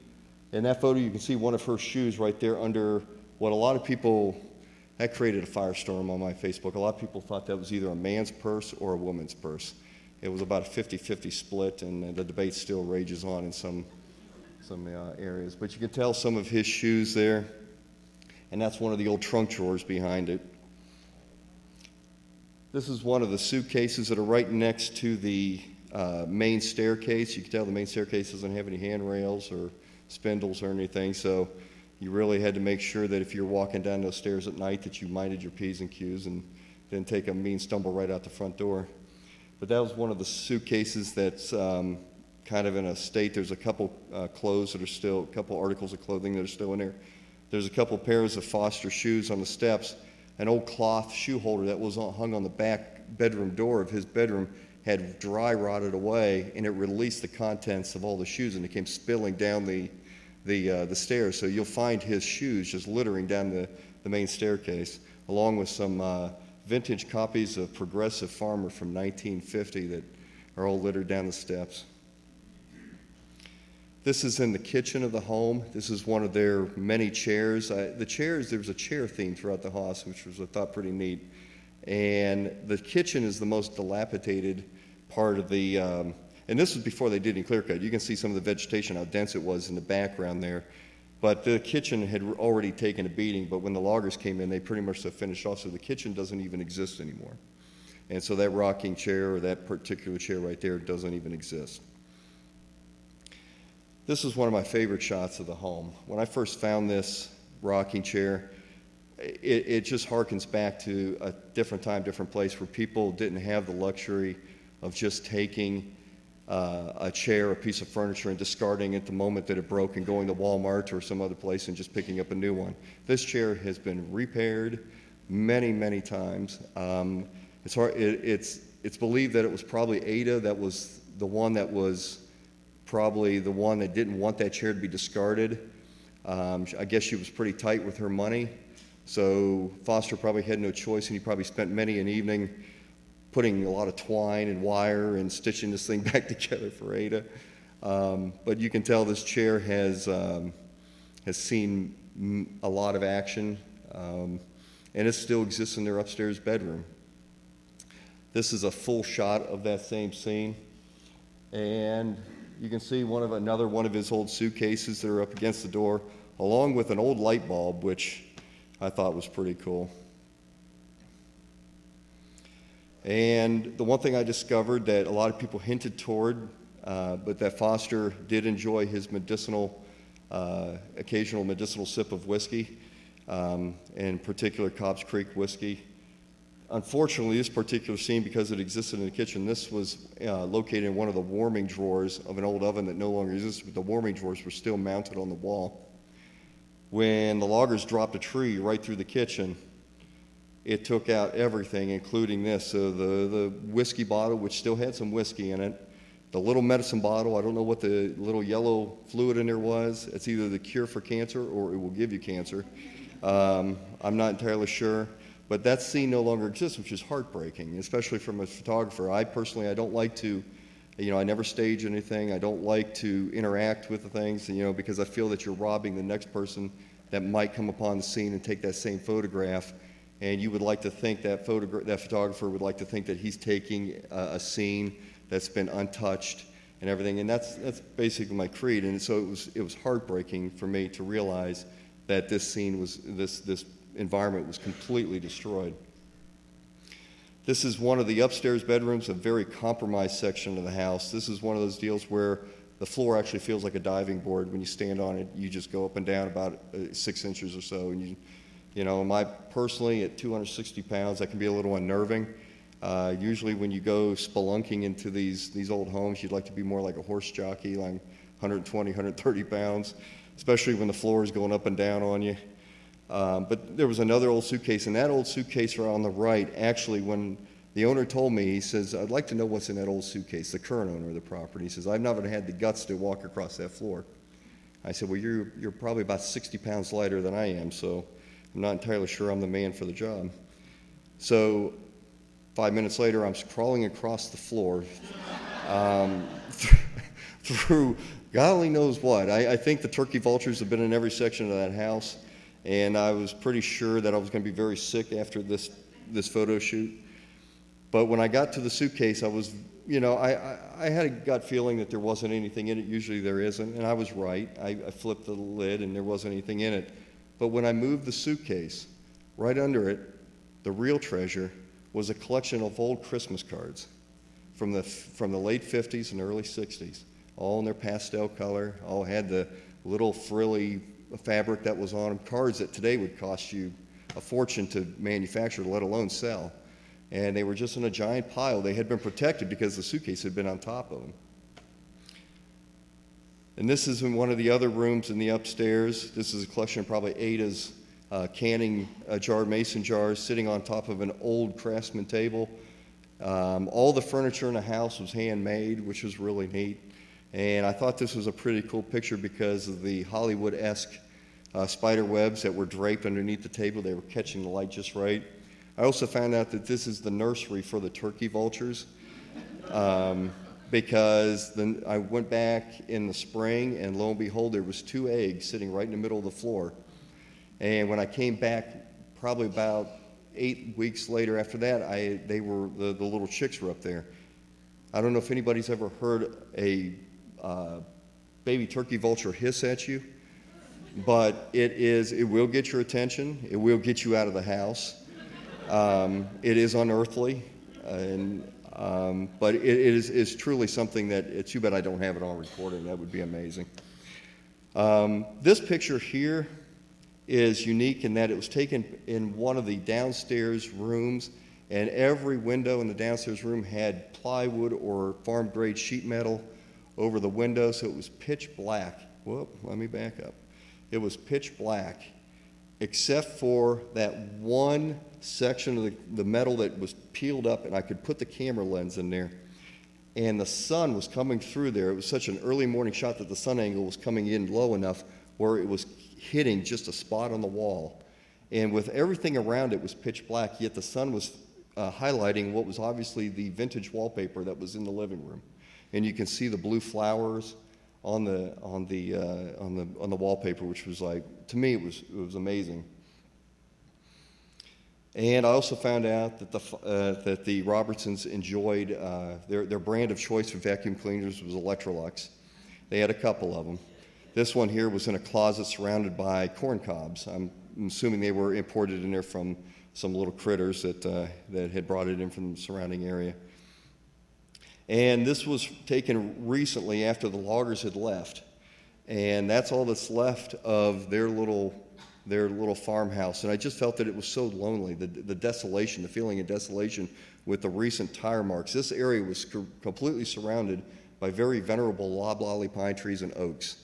in that photo, you can see one of her shoes right there under what a lot of people, that created a firestorm on my Facebook. A lot of people thought that was either a man's purse or a woman's purse. It was about a 50-50 split, and the debate still rages on in some areas. But you can tell some of his shoes there, and that's one of the old trunk drawers behind it. This is one of the suitcases that are right next to the main staircase. You can tell the main staircase doesn't have any handrails or spindles or anything, so you really had to make sure that if you're walking down those stairs at night that you minded your P's and Q's and didn't take a mean stumble right out the front door. But that was one of the suitcases that's kind of in a state. There's a couple clothes that are still, a couple articles of clothing that are still in there. There's a couple pairs of Foster shoes on the steps. An old cloth shoe holder that was hung on the back bedroom door of his bedroom had dry rotted away, and it released the contents of all the shoes, and it came spilling down the stairs. So you'll find his shoes just littering down the main staircase, along with some vintage copies of Progressive Farmer from 1950 that are all littered down the steps. This is in the kitchen of the home. This is one of their many chairs. The chairs, there was a chair theme throughout the house, which was, I thought, pretty neat. And the kitchen is the most dilapidated part of the, and this was before they did any clear cut. You can see some of the vegetation, how dense it was in the background there. But the kitchen had already taken a beating, but when the loggers came in, they pretty much finished off, so the kitchen doesn't even exist anymore. And so that rocking chair, or that particular chair right there, doesn't even exist. This is one of my favorite shots of the home. When I first found this rocking chair, it just harkens back to a different time, different place, where people didn't have the luxury of just taking a chair, a piece of furniture, and discarding it the moment that it broke and going to Walmart or some other place and just picking up a new one. This chair has been repaired many, many times. It's believed that it was probably Ada that was the one that was probably the one that didn't want that chair to be discarded. I guess she was pretty tight with her money, So Foster probably had no choice, and he probably spent many an evening putting a lot of twine and wire and stitching this thing back together for Ada. But you can tell this chair has seen a lot of action, and it still exists in their upstairs bedroom. This is a full shot of that same scene, and you can see another one of his old suitcases that are up against the door, along with an old light bulb, which I thought was pretty cool. And the one thing I discovered that a lot of people hinted toward, but that Foster did enjoy his occasional medicinal sip of whiskey, in particular Cobb's Creek whiskey. Unfortunately, this particular scene, because it existed in the kitchen, this was located in one of the warming drawers of an old oven that no longer exists, but the warming drawers were still mounted on the wall. When the loggers dropped a tree right through the kitchen, it took out everything, including this. So the whiskey bottle, which still had some whiskey in it, the little medicine bottle, I don't know what the little yellow fluid in there was. It's either the cure for cancer or it will give you cancer. I'm not entirely sure. But that scene no longer exists, which is heartbreaking, especially from a photographer. I don't like to, I never stage anything. I don't like to interact with the things, because I feel that you're robbing the next person that might come upon the scene and take that same photograph. And you would like to think that photographer would like to think that he's taking a scene that's been untouched and everything. And that's basically my creed. And so it was heartbreaking for me to realize that this scene was this environment was completely destroyed. This is one of the upstairs bedrooms, a very compromised section of the house. This is one of those deals where the floor actually feels like a diving board. When you stand on it, you just go up and down about 6 inches or so. And personally, at 260 pounds, that can be a little unnerving. Usually when you go spelunking into these old homes, you'd like to be more like a horse jockey, like 120, 130 pounds, especially when the floor is going up and down on you. But there was another old suitcase, and that old suitcase right on the right, actually, when the owner told me, he says, "I'd like to know what's in that old suitcase," the current owner of the property. He says, "I've never had the guts to walk across that floor." I said, "Well, you're probably about 60 pounds lighter than I am, so I'm not entirely sure I'm the man for the job." So 5 minutes later, I'm crawling across the floor through God only knows what. I think the turkey vultures have been in every section of that house. And I was pretty sure that I was going to be very sick after this photo shoot. But when I got to the suitcase, I was, I had a gut feeling that there wasn't anything in it. Usually there isn't, and I was right. I flipped the lid, and there wasn't anything in it. But when I moved the suitcase, right under it, the real treasure was a collection of old Christmas cards from the late 50s and early 60s, all in their pastel color, all had the little frilly fabric that was on them, cards that today would cost you a fortune to manufacture, let alone sell. And they were just in a giant pile. They had been protected because the suitcase had been on top of them. And this is in one of the other rooms in the upstairs. This is a collection of probably Ada's canning mason jars sitting on top of an old Craftsman table. All the furniture in the house was handmade, which was really neat. And I thought this was a pretty cool picture because of the Hollywood-esque spider webs that were draped underneath the table. They were catching the light just right. I also found out that this is the nursery for the turkey vultures because then I went back in the spring, and lo and behold, there was 2 eggs sitting right in the middle of the floor. And when I came back, probably about 8 weeks later after that, the little chicks were up there. I don't know if anybody's ever heard a baby turkey vulture hiss at you, but it will get your attention. It will get you out of the house. It is unearthly, but it is truly something that it's too bad I don't have it on recording. That would be amazing. This picture here is unique in that it was taken in one of the downstairs rooms, and every window in the downstairs room had plywood or farm-grade sheet metal over the window, so it was pitch black. Whoop, let me back up. It was pitch black, except for that one section of the metal that was peeled up, and I could put the camera lens in there, and the sun was coming through there. It was such an early morning shot that the sun angle was coming in low enough where it was hitting just a spot on the wall. And with everything around it was pitch black, yet the sun was highlighting what was obviously the vintage wallpaper that was in the living room. And you can see the blue flowers on the wallpaper, which was like, to me, it was amazing. And I also found out that the Robertsons enjoyed their brand of choice for vacuum cleaners was Electrolux. They had a couple of them. This one here was in a closet surrounded by corn cobs. I'm assuming they were imported in there from some little critters that had brought it in from the surrounding area. And this was taken recently after the loggers had left. And that's all that's left of their little farmhouse. And I just felt that it was so lonely, the desolation, the feeling of desolation with the recent tire marks. This area was completely surrounded by very venerable loblolly pine trees and oaks.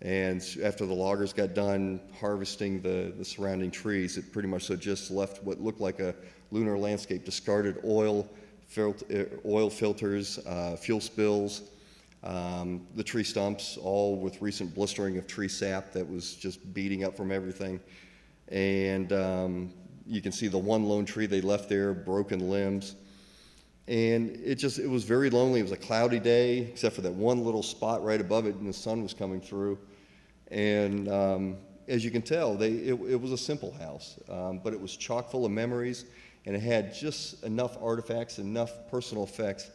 And after the loggers got done harvesting the surrounding trees, it pretty much so just left what looked like a lunar landscape, discarded oil filters, fuel spills, the tree stumps, all with recent blistering of tree sap that was just beating up from everything. And you can see the one lone tree they left there, broken limbs. And it was very lonely. It was a cloudy day, except for that one little spot right above it, and the sun was coming through. And as you can tell, it was a simple house, but it was chock full of memories, and it had just enough artifacts, enough personal effects,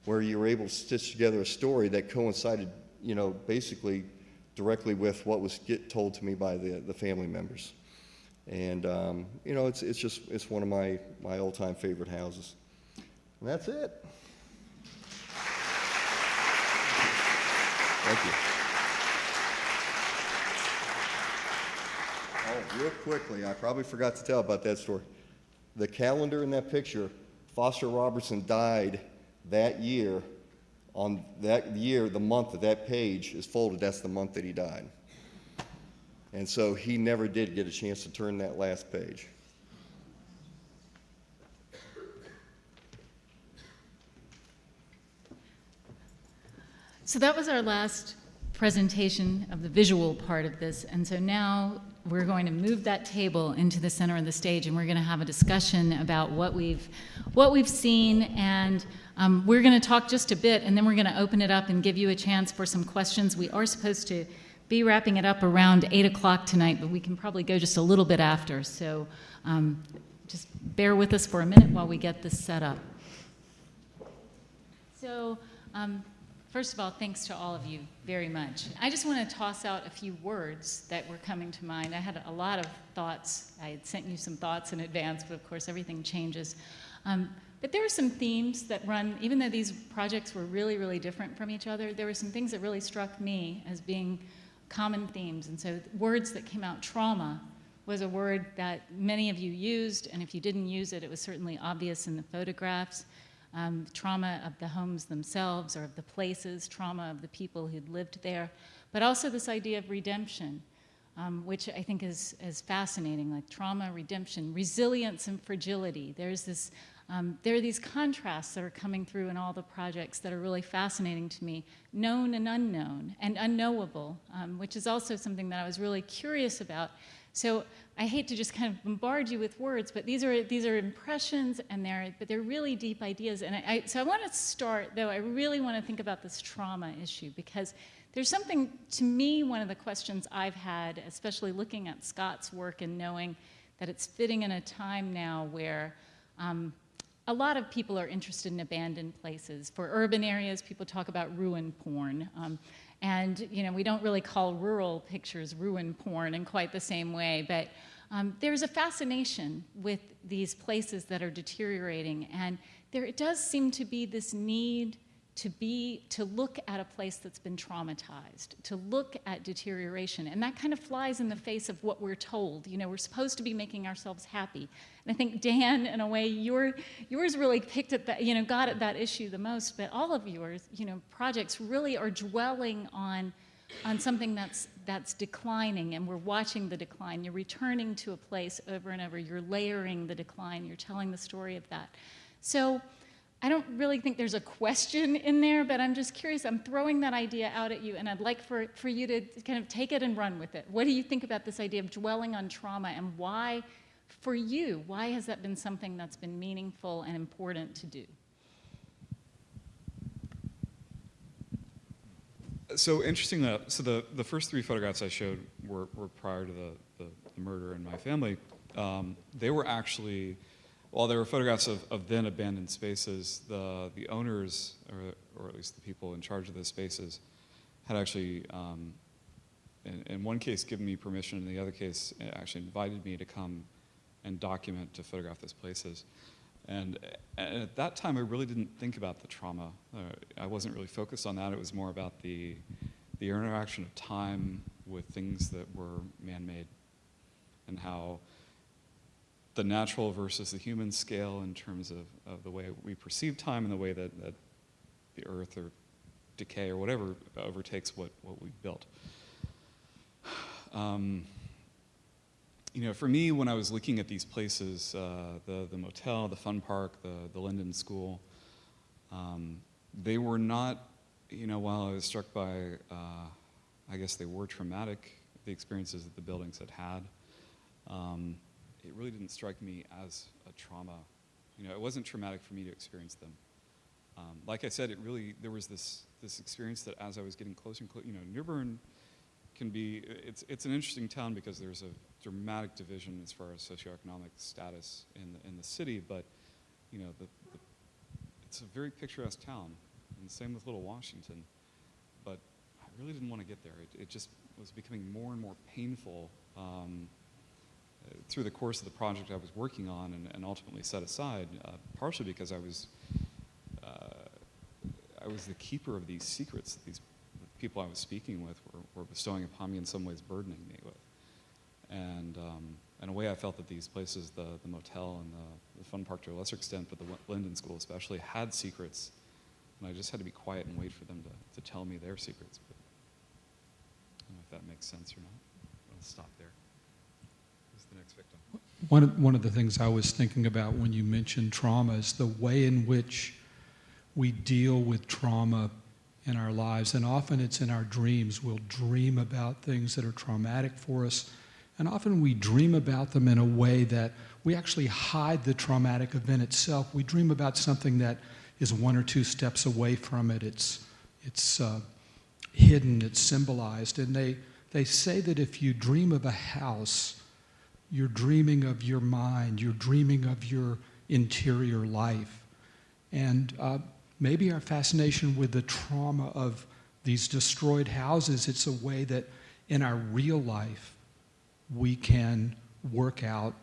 where you were able to stitch together a story that coincided, basically directly with what was told to me by the family members. And it's one of my all-time favorite houses. And that's it. Thank you. Oh, real quickly, I probably forgot to tell about that story. The calendar in that picture, Foster Robertson died that year. On that year, the month that that page is folded, that's the month that he died. And so he never did get a chance to turn that last page. So that was our last presentation of the visual part of this, and so now we're going to move that table into the center of the stage, and we're going to have a discussion about what we've seen, and we're going to talk just a bit, and then we're going to open it up and give you a chance for some questions. We are supposed to be wrapping it up around 8 o'clock tonight, but we can probably go just a little bit after, so just bear with us for a minute while we get this set up. So first of all, thanks to all of you very much. I just want to toss out a few words that were coming to mind. I had a lot of thoughts. I had sent you some thoughts in advance, but of course everything changes. But there were some themes that run, even though these projects were really, really different from each other, there were some things that really struck me as being common themes. And so words that came out, trauma was a word that many of you used, and if you didn't use it, it was certainly obvious in the photographs. Trauma of the homes themselves or of the places, trauma of the people who'd lived there, but also this idea of redemption, which I think is fascinating, like trauma, redemption, resilience, and fragility. There's this, there are these contrasts that are coming through in all the projects that are really fascinating to me, known and unknown, and unknowable, which is also something that I was really curious about. So I hate to just kind of bombard you with words, but these are impressions, and they're really deep ideas. And so I want to start, though. I really want to think about this trauma issue, because there's something, to me, one of the questions I've had, especially looking at Scott's work and knowing that it's fitting in a time now where a lot of people are interested in abandoned places. For urban areas, people talk about ruin porn. And we don't really call rural pictures ruin porn in quite the same way, but there's a fascination with these places that are deteriorating, and it does seem to be this need to look at a place that's been traumatized, to look at deterioration, and that kind of flies in the face of what we're told. We're supposed to be making ourselves happy, and I think Dan, in a way, yours really picked at that, got at that issue the most. But all of yours, projects really are dwelling on something that's declining, and we're watching the decline. You're returning to a place over and over. You're layering the decline. You're telling the story of that. So I don't really think there's a question in there, but I'm just curious. I'm throwing that idea out at you, and I'd like for you to kind of take it and run with it. What do you think about this idea of dwelling on trauma, and why for you, why has that been something that's been meaningful and important to do? So interesting that, so the first 3 photographs I showed were prior to the murder in my family. They were actually, while they were photographs of then abandoned spaces, the owners, or at least the people in charge of those spaces, had actually, in one case, given me permission, in the other case, actually invited me to come and document, to photograph those places. And at that time, I really didn't think about the trauma. I wasn't really focused on that. It was more about the interaction of time with things that were man-made, and how the natural versus the human scale in terms of the way we perceive time and the way that the earth or decay or whatever overtakes what we've built. You know, for me, when I was looking at these places, the motel, the fun park, the Linden School, they were not, you know, while I was struck by, I guess they were traumatic, the experiences that the buildings had had, it really didn't strike me as a trauma. You know, it wasn't traumatic for me to experience them. Like I said, there was this experience that as I was getting closer and closer, you know, New Bern can be, it's an interesting town because there's a dramatic division as far as socioeconomic status in the city, but you know, it's a very picturesque town, and same with Little Washington. But I really didn't want to get there. It just was becoming more and more painful through the course of the project I was working on, and ultimately set aside, partially because I was the keeper of these secrets that these people I was speaking with were bestowing upon me, in some ways burdening me with. And in a way, I felt that these places, the motel and the fun park to a lesser extent, but the Linden School especially, had secrets, and I just had to be quiet and wait for them to tell me their secrets. But I don't know if that makes sense or not. I'll stop there. Who's the next victim? One of the things I was thinking about when you mentioned trauma is the way in which we deal with trauma in our lives, and often it's in our dreams. We'll dream about things that are traumatic for us, and often we dream about them in a way that we actually hide the traumatic event itself. We dream about something that is 1 or 2 steps away from it. It's hidden, it's symbolized, and they say that if you dream of a house, you're dreaming of your mind, you're dreaming of your interior life. And maybe our fascination with the trauma of these destroyed houses, it's a way that in our real life we can work out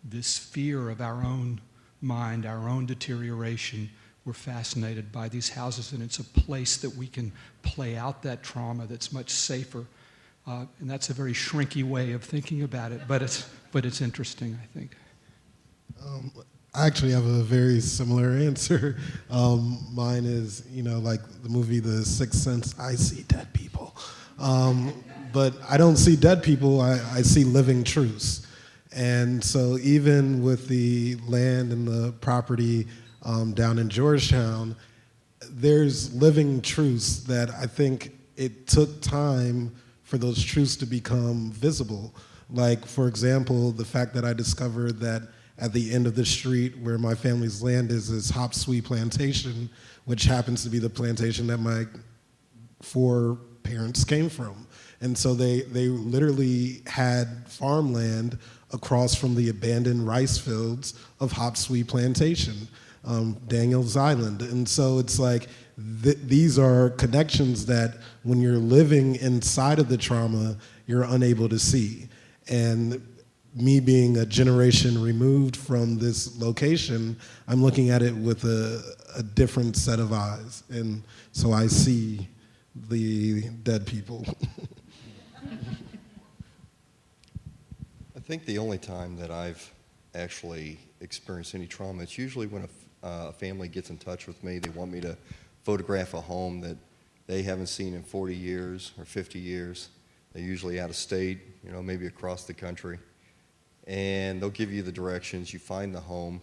this fear of our own mind, our own deterioration. We're fascinated by these houses, and it's a place that we can play out that trauma that's much safer. And that's a very shrinky way of thinking about it, but it's interesting, I think. I actually have a very similar answer. Mine is, you know, like the movie The Sixth Sense, I see dead people. But I don't see dead people, I see living truths. And so even with the land and the property down in Georgetown, there's living truths that I think it took time for those truths to become visible. Like, for example, the fact that I discovered that at the end of the street where my family's land is Hop Sweet Plantation, which happens to be the plantation that my 4 parents came from. And so they literally had farmland across from the abandoned rice fields of Hop Sweet Plantation, Daniels Island. And so it's like, these are connections that when you're living inside of the trauma, you're unable to see. And me being a generation removed from this location, I'm looking at it with a different set of eyes. And so I see the dead people. I think the only time that I've actually experienced any trauma, it's usually when a family gets in touch with me. They want me to photograph a home that they haven't seen in 40 years or 50 years. They're usually out of state, you know, maybe across the country. And they'll give you the directions, you find the home,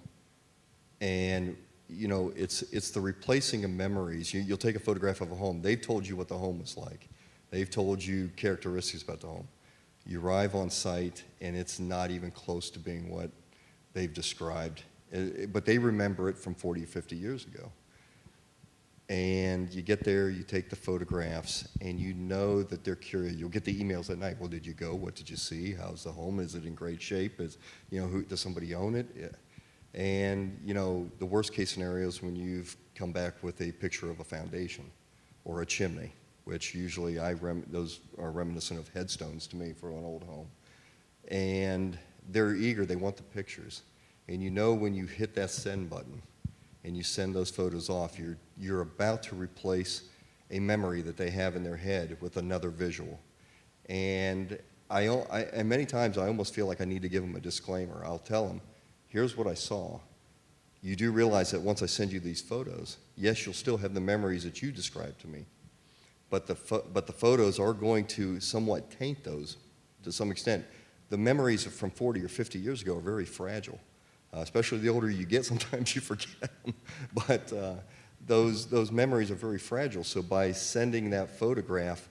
and you know, it's the replacing of memories. You'll take a photograph of a home. They've told you what the home was like. They've told you characteristics about the home. You arrive on site, and it's not even close to being what they've described, but they remember it from 40 or 50 years ago. And you get there, you take the photographs, and you know that they're curious. You'll get the emails at night. Well, did you go? What did you see? How's the home? Is it in great shape? Does somebody own it? Yeah. And, the worst case scenario is when you've come back with a picture of a foundation or a chimney, which usually those are reminiscent of headstones to me for an old home. And they're eager. They want the pictures. And when you hit that send button, and you send those photos off, you're about to replace a memory that they have in their head with another visual. And and many times I almost feel like I need to give them a disclaimer. I'll tell them, here's what I saw. You do realize that once I send you these photos, yes, you'll still have the memories that you described to me, but the photos are going to somewhat taint those to some extent. The memories from 40 or 50 years ago are very fragile. Especially the older you get, sometimes you forget them. But those memories are very fragile. So by sending that photograph,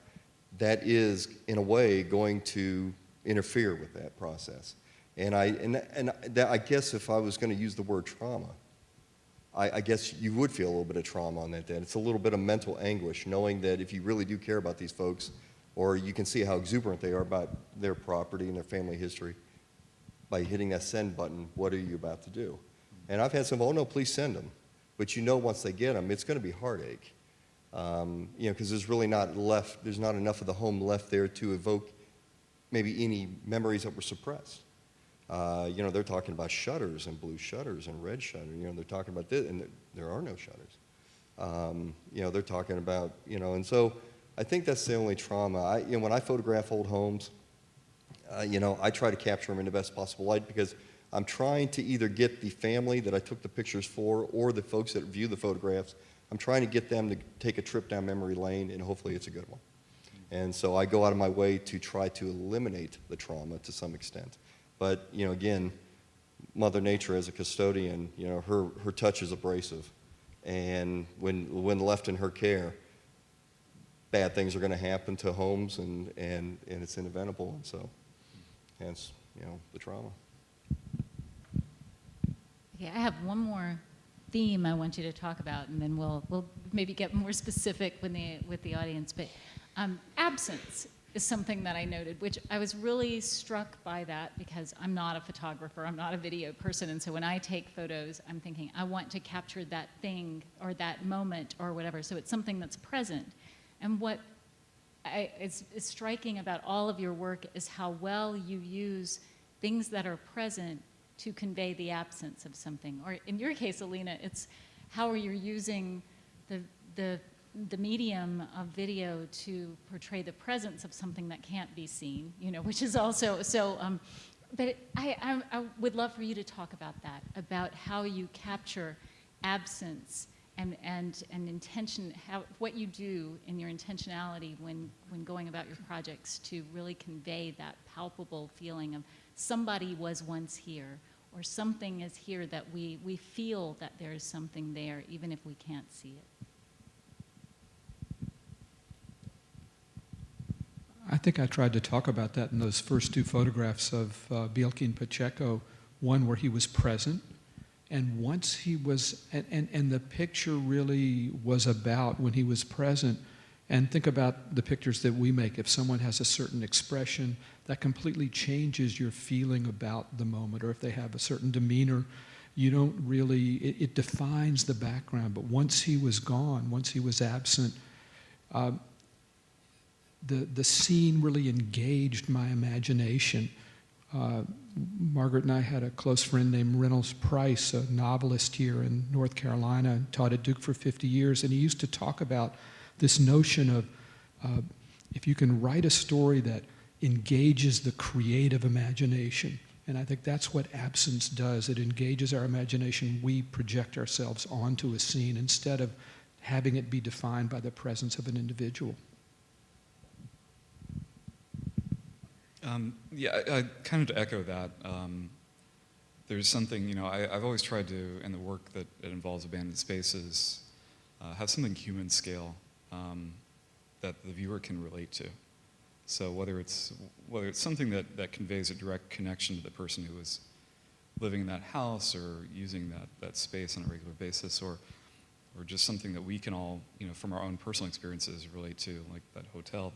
that is, in a way, going to interfere with that process. And I guess if I was going to use the word trauma, I guess you would feel a little bit of trauma on that day. It's a little bit of mental anguish, knowing that if you really do care about these folks, or you can see how exuberant they are about their property and their family history, by hitting that send button, what are you about to do? And I've had some, oh no, please send them. But once they get them, it's going to be heartache. Because there's really there's not enough of the home left there to evoke maybe any memories that were suppressed. They're talking about shutters and blue shutters and red shutters. They're talking about this, and there are no shutters. They're talking about, and so I think that's the only trauma. When I photograph old homes, I try to capture them in the best possible light because I'm trying to either get the family that I took the pictures for or the folks that view the photographs, I'm trying to get them to take a trip down memory lane, and hopefully it's a good one. And so I go out of my way to try to eliminate the trauma to some extent. But, again, Mother Nature as a custodian, her touch is abrasive. And when left in her care, bad things are going to happen to homes, and it's inevitable. And so, hence, the trauma. Okay, I have one more theme I want you to talk about, and then we'll maybe get more specific with the audience. But absence is something that I noted, which I was really struck by that because I'm not a photographer, I'm not a video person, and so when I take photos, I'm thinking I want to capture that thing or that moment or whatever. So it's something that's present. And what is striking about all of your work is how well you use things that are present to convey the absence of something. Or in your case, Alina, it's how you're using the medium of video to portray the presence of something that can't be seen, which is also so. But I would love for you to talk about that, about how you capture absence and intention, what you do in your intentionality when going about your projects to really convey that palpable feeling of somebody was once here, or something is here that we feel that there is something there, even if we can't see it. I think I tried to talk about that in those first two photographs of Bielkin Pacheco, one where he was present, and once he was, and the picture really was about when he was present. And think about the pictures that we make. If someone has a certain expression, that completely changes your feeling about the moment. Or if they have a certain demeanor, you don't really, it defines the background. But once he was gone, once he was absent, the scene really engaged my imagination. Margaret and I had a close friend named Reynolds Price, a novelist here in North Carolina, and taught at Duke for 50 years, and he used to talk about this notion of if you can write a story that engages the creative imagination, and I think that's what absence does. It engages our imagination. We project ourselves onto a scene instead of having it be defined by the presence of an individual. I kind of to echo that, there's something, I've always tried to, in the work that it involves abandoned spaces, have something human scale that the viewer can relate to. So whether it's something that conveys a direct connection to the person who was living in that house or using that space on a regular basis, or just something that we can all, from our own personal experiences relate to, like that hotel,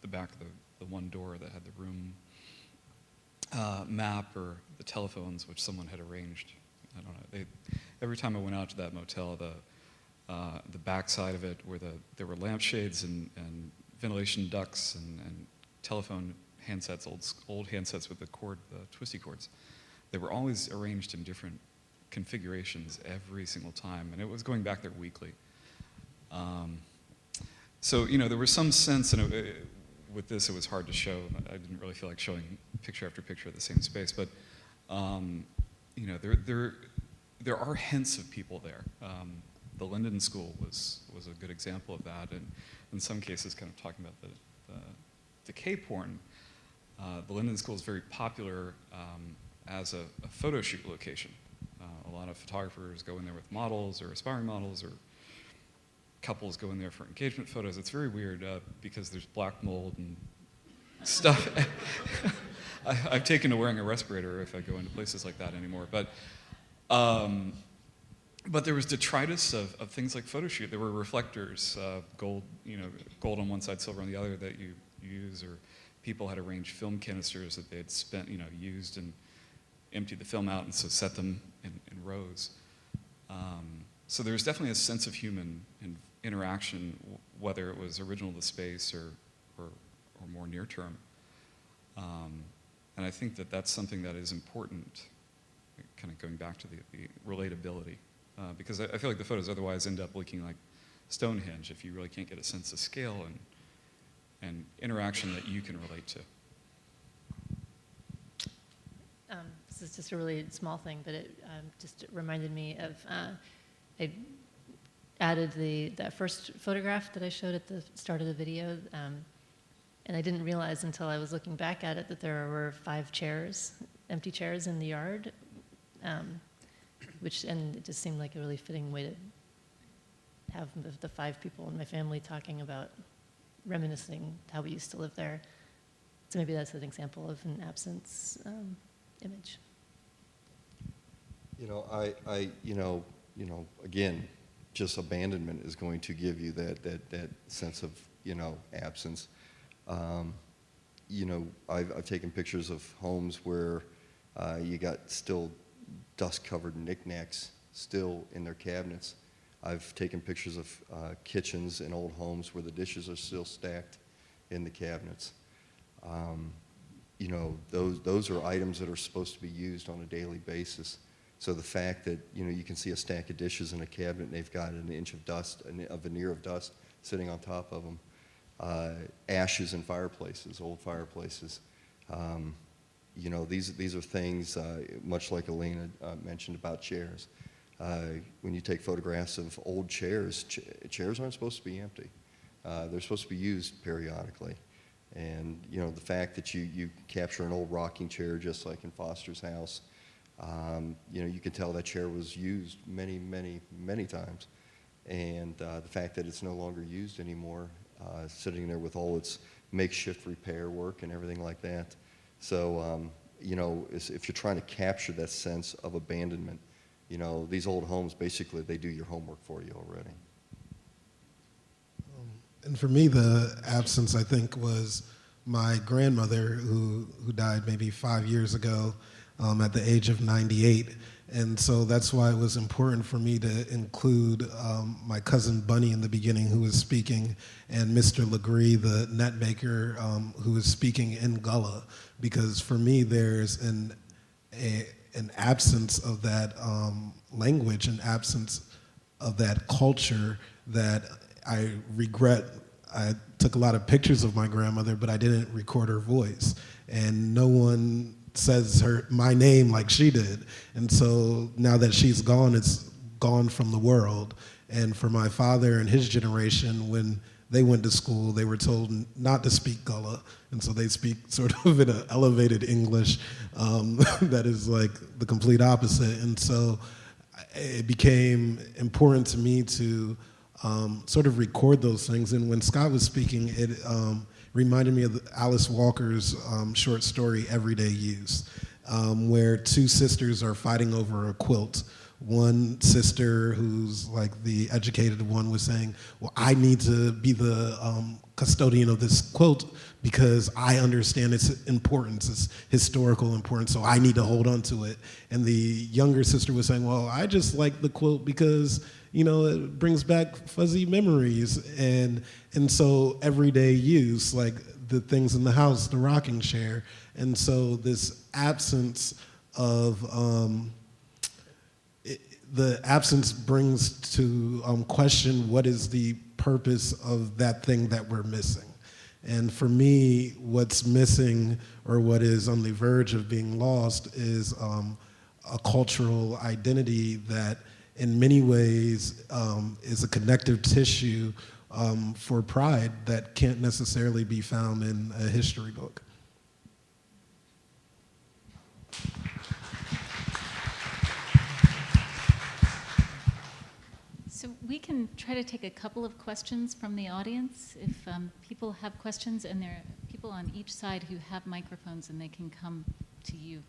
the back of the one door that had the room map, or the telephones which someone had arranged. I don't know. Every time I went out to that motel, the back side of it, where there were lampshades and ventilation ducts and telephone handsets, old handsets with the twisty cords. They were always arranged in different configurations every single time, and it was going back there weekly. So there was some sense, and with this it was hard to show. I didn't really feel like showing picture after picture of the same space, but there are hints of people there. The Linden School was a good example of that, and in some cases kind of talking about the decay porn. The Linden School is very popular as a photo shoot location. A lot of photographers go in there with models or aspiring models, or couples go in there for engagement photos. It's very weird because there's black mold and stuff. I've taken to wearing a respirator if I go into places like that anymore. But there was detritus of things like photo shoot. There were reflectors, gold on one side, silver on the other, that you use, or people had arranged film canisters that they had spent, used, and emptied the film out, and so set them in rows. So there was definitely a sense of human interaction, whether it was original to space or more near term. And I think that's something that is important, kind of going back to the relatability. Because I feel like the photos otherwise end up looking like Stonehenge if you really can't get a sense of scale and interaction that you can relate to. This is just a really small thing, but it just reminded me of, I added that first photograph that I showed at the start of the video, and I didn't realize until I was looking back at it that there were 5 chairs, empty chairs in the yard, and it just seemed like a really fitting way to have the 5 people in my family talking about reminiscing how we used to live there. So maybe that's an example of an absence image. Again, just abandonment is going to give you that sense of, absence. I've taken pictures of homes where you got still dust-covered knickknacks still in their cabinets. I've taken pictures of kitchens in old homes where the dishes are still stacked in the cabinets. Those are items that are supposed to be used on a daily basis. So the fact that, you can see a stack of dishes in a cabinet and they've got an inch of dust, a veneer of dust sitting on top of them. Ashes in fireplaces, old fireplaces. These are things, much like Alina mentioned about chairs. When you take photographs of old chairs, chairs aren't supposed to be empty. They're supposed to be used periodically. And, the fact that you capture an old rocking chair, just like in Foster's house, you can tell that chair was used many, many, many times. And the fact that it's no longer used anymore, sitting there with all its makeshift repair work and everything like that. So, if you're trying to capture that sense of abandonment, these old homes, basically, they do your homework for you already. And for me, the absence, I think, was my grandmother who died maybe 5 years ago at the age of 98. And so that's why it was important for me to include my cousin Bunny in the beginning, who was speaking, and Mr. Legree, the net maker, who was speaking in Gullah, because for me there's an absence of that language, an absence of that culture that I regret. I took a lot of pictures of my grandmother, but I didn't record her voice, and no one says my name like she did. And so now that she's gone, it's gone from the world. And for my father and his generation, when they went to school, they were told not to speak Gullah, and so they speak sort of in an elevated English that is like the complete opposite. And so it became important to me to sort of record those things. And when Scott was speaking, it reminded me of Alice Walker's short story, Everyday Use. where two sisters are fighting over a quilt. One sister, who's like the educated one, was saying, well, I need to be the custodian of this quilt because I understand its importance, its historical importance, so I need to hold on to it. And the younger sister was saying, well, I just like the quilt because, you know, it brings back fuzzy memories. And so everyday use, like the things in the house, the rocking chair. And so this absence of, the absence brings to question what is the purpose of that thing that we're missing. And for me, what's missing, or what is on the verge of being lost, is a cultural identity that in many ways is a connective tissue for pride that can't necessarily be found in a history book. So we can try to take a couple of questions from the audience if people have questions, and there are people on each side who have microphones and they can come to you.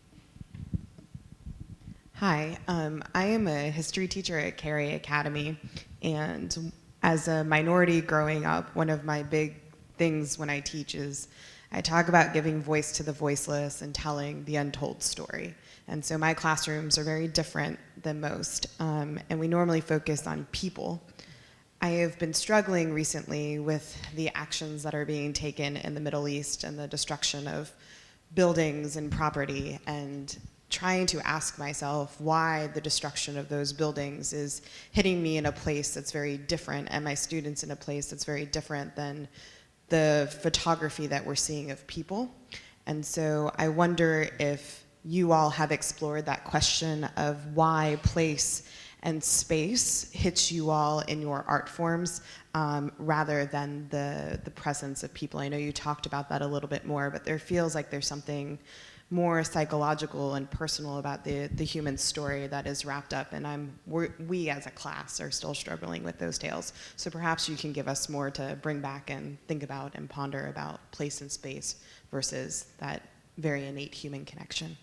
Hi, I am a history teacher at Carey Academy, and as a minority growing up, one of my big things when I teach is I talk about giving voice to the voiceless and telling the untold story. And so my classrooms are very different than most, and we normally focus on people. I have been struggling recently with the actions that are being taken in the Middle East and the destruction of buildings and property, and trying to ask myself why the destruction of those buildings is hitting me in a place that's very different, and my students in a place that's very different than the photography that we're seeing of people. And so I wonder if you all have explored that question of why place and space hits you all in your art forms rather than the presence of people. I know you talked about that a little bit more, but there feels like there's something more psychological and personal about the human story that is wrapped up, and we as a class are still struggling with those tales. So perhaps you can give us more to bring back and think about and ponder about place and space versus that very innate human connection.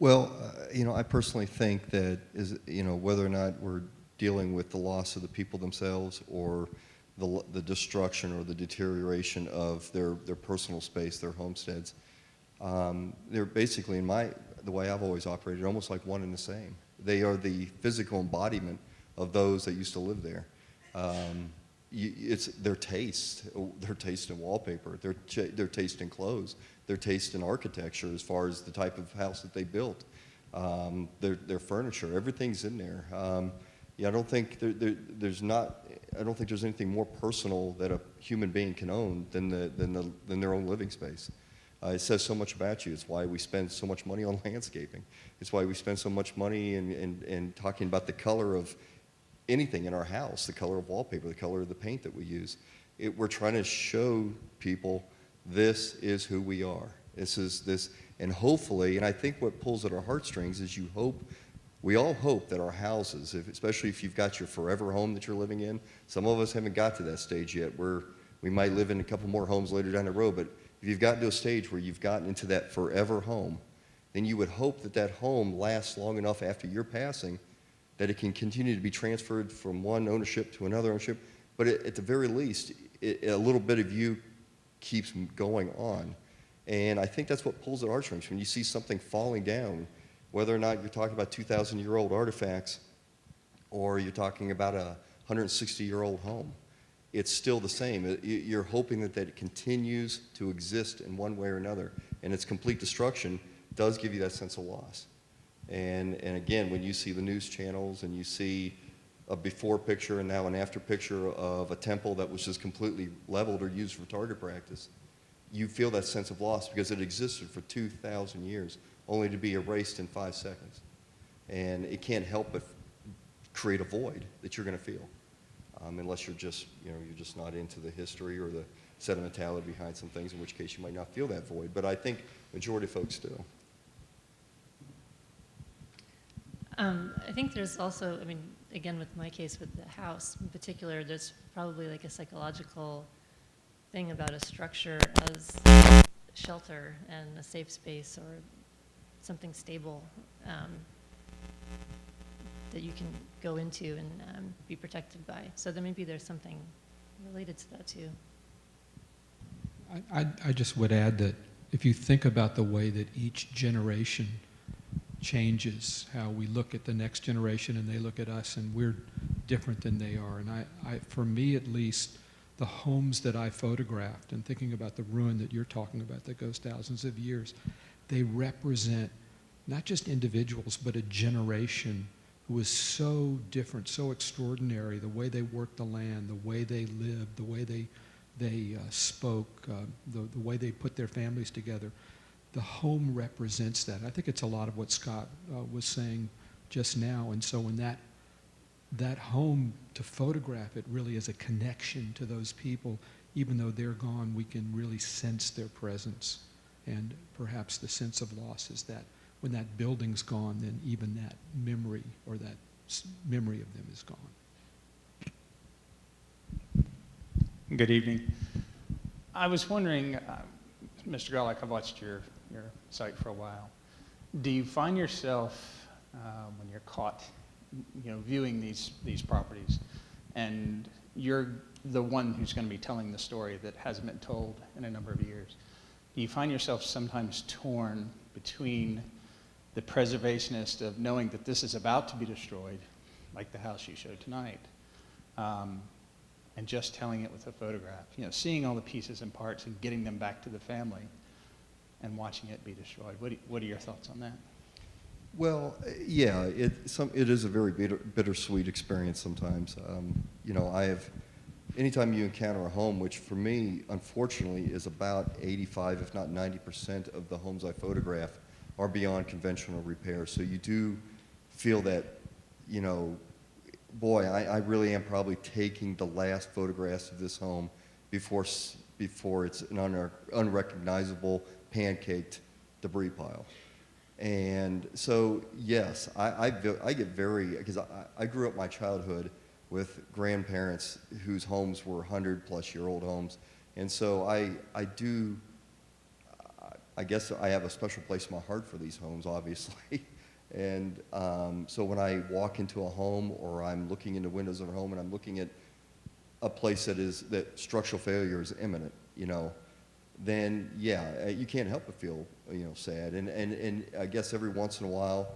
Well, I personally think that whether or not we're dealing with the loss of the people themselves or the destruction or the deterioration of their personal space, their homesteads, they're basically, the way I've always operated, almost like one and the same. They are the physical embodiment of those that used to live there. It's their taste in wallpaper, their taste in clothes, their taste in architecture as far as the type of house that they built, their furniture, everything's in there. I don't think there's anything more personal that a human being can own than their own living space. It says so much about you. It's why we spend so much money on landscaping. It's why we spend so much money in talking about the color of anything in our house, the color of wallpaper, the color of the paint that we use. We're trying to show people this is who we are. And hopefully, and I think what pulls at our heartstrings is we all hope that our houses, especially if you've got your forever home that you're living in, some of us haven't got to that stage yet where we might live in a couple more homes later down the road, but if you've gotten to a stage where you've gotten into that forever home, then you would hope that that home lasts long enough after your passing that it can continue to be transferred from one ownership to another ownership, but at the very least, a little bit of you keeps going on. And I think that's what pulls at our strings. When you see something falling down, whether or not you're talking about 2,000-year-old artifacts or you're talking about a 160-year-old home, it's still the same. You're hoping that it continues to exist in one way or another, and its complete destruction does give you that sense of loss. And again, when you see the news channels and you see a before picture and now an after picture of a temple that was just completely leveled or used for target practice, you feel that sense of loss because it existed for 2,000 years, only to be erased in 5 seconds. And it can't help but create a void that you're going to feel, unless you're just not into the history or the sentimentality behind some things, in which case you might not feel that void. But I think majority of folks do. I think there's also, again, with my case with the house in particular, there's probably like a psychological thing about a structure as shelter and a safe space or something stable that you can go into and be protected by. So then maybe there's something related to that too. I just would add that if you think about the way that each generation changes, how we look at the next generation and they look at us and we're different than they are. And I for me at least, the homes that I photographed, and thinking about the ruin that you're talking about that goes thousands of years, they represent not just individuals, but a generation who was so different, so extraordinary, the way they worked the land, the way they lived, the way they spoke, the way they put their families together. The home represents that. I think it's a lot of what Scott was saying just now. And so when that home, to photograph it really as a connection to those people, even though they're gone, we can really sense their presence. And perhaps the sense of loss is that when that building's gone, then even that memory or that memory of them is gone. Good evening. I was wondering, Mr. Garlock, I've watched your site for a while. Do you find yourself, when you're caught, viewing these properties, and you're the one who's going to be telling the story that hasn't been told in a number of years, do you find yourself sometimes torn between the preservationist of knowing that this is about to be destroyed, like the house you showed tonight, and just telling it with a photograph, seeing all the pieces and parts and getting them back to the family and watching it be destroyed? What are your thoughts on that? Well, yeah, it is a very bittersweet experience sometimes. Anytime you encounter a home, which for me, unfortunately, is about 85, if not 90% of the homes I photograph are beyond conventional repair. So you do feel that, boy, I really am probably taking the last photographs of this home before it's an unrecognizable, pancaked debris pile. And so, yes, I get very, because I grew up my childhood with grandparents whose homes were 100-plus-year-old homes. And so I guess I have a special place in my heart for these homes, obviously. And so when I walk into a home or I'm looking into windows of a home and I'm looking at a place that structural failure is imminent, then yeah, you can't help but feel sad. And I guess every once in a while,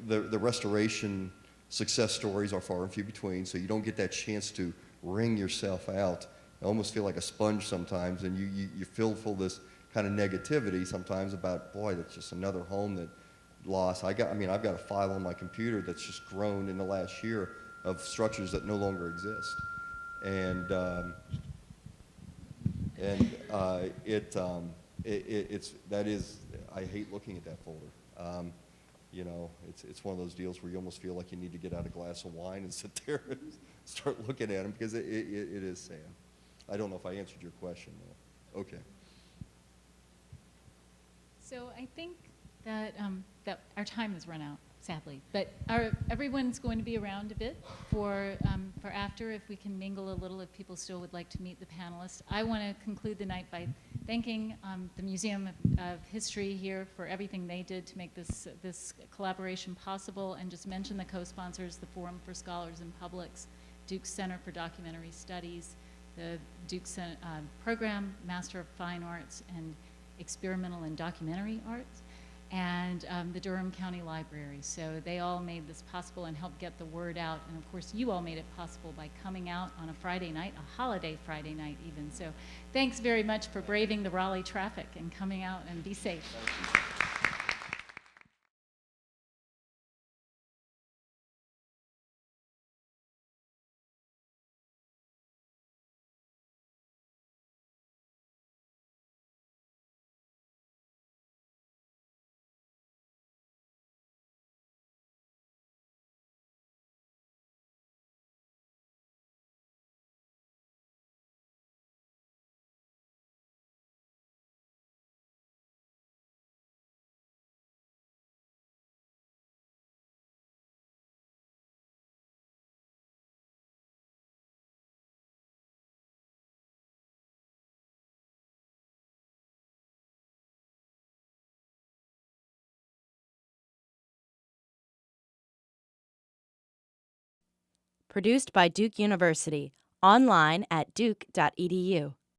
the restoration success stories are far and few between, so you don't get that chance to wring yourself out. I almost feel like a sponge sometimes, and you feel full of this kind of negativity sometimes about, boy, that's just another home that lost. I've got a file on my computer that's just grown in the last year of structures that no longer exist. I hate looking at that folder. It's one of those deals where you almost feel like you need to get out a glass of wine and sit there and start looking at them, because it is sad. I don't know if I answered your question, though. Okay. So I think that that our time has run out, sadly. But everyone's going to be around a bit for after, if we can mingle a little, if people still would like to meet the panelists. I want to conclude the night by thanking the Museum of History here for everything they did to make this collaboration possible, and just mention the co-sponsors, the Forum for Scholars and Publics, Duke Center for Documentary Studies, the Duke Program, Master of Fine Arts and Experimental and Documentary Arts, and the Durham County Library. So they all made this possible and helped get the word out. And of course, you all made it possible by coming out on a Friday night, a holiday Friday night even. So thanks very much for braving the Raleigh traffic and coming out, and be safe. Produced by Duke University. Online at duke.edu.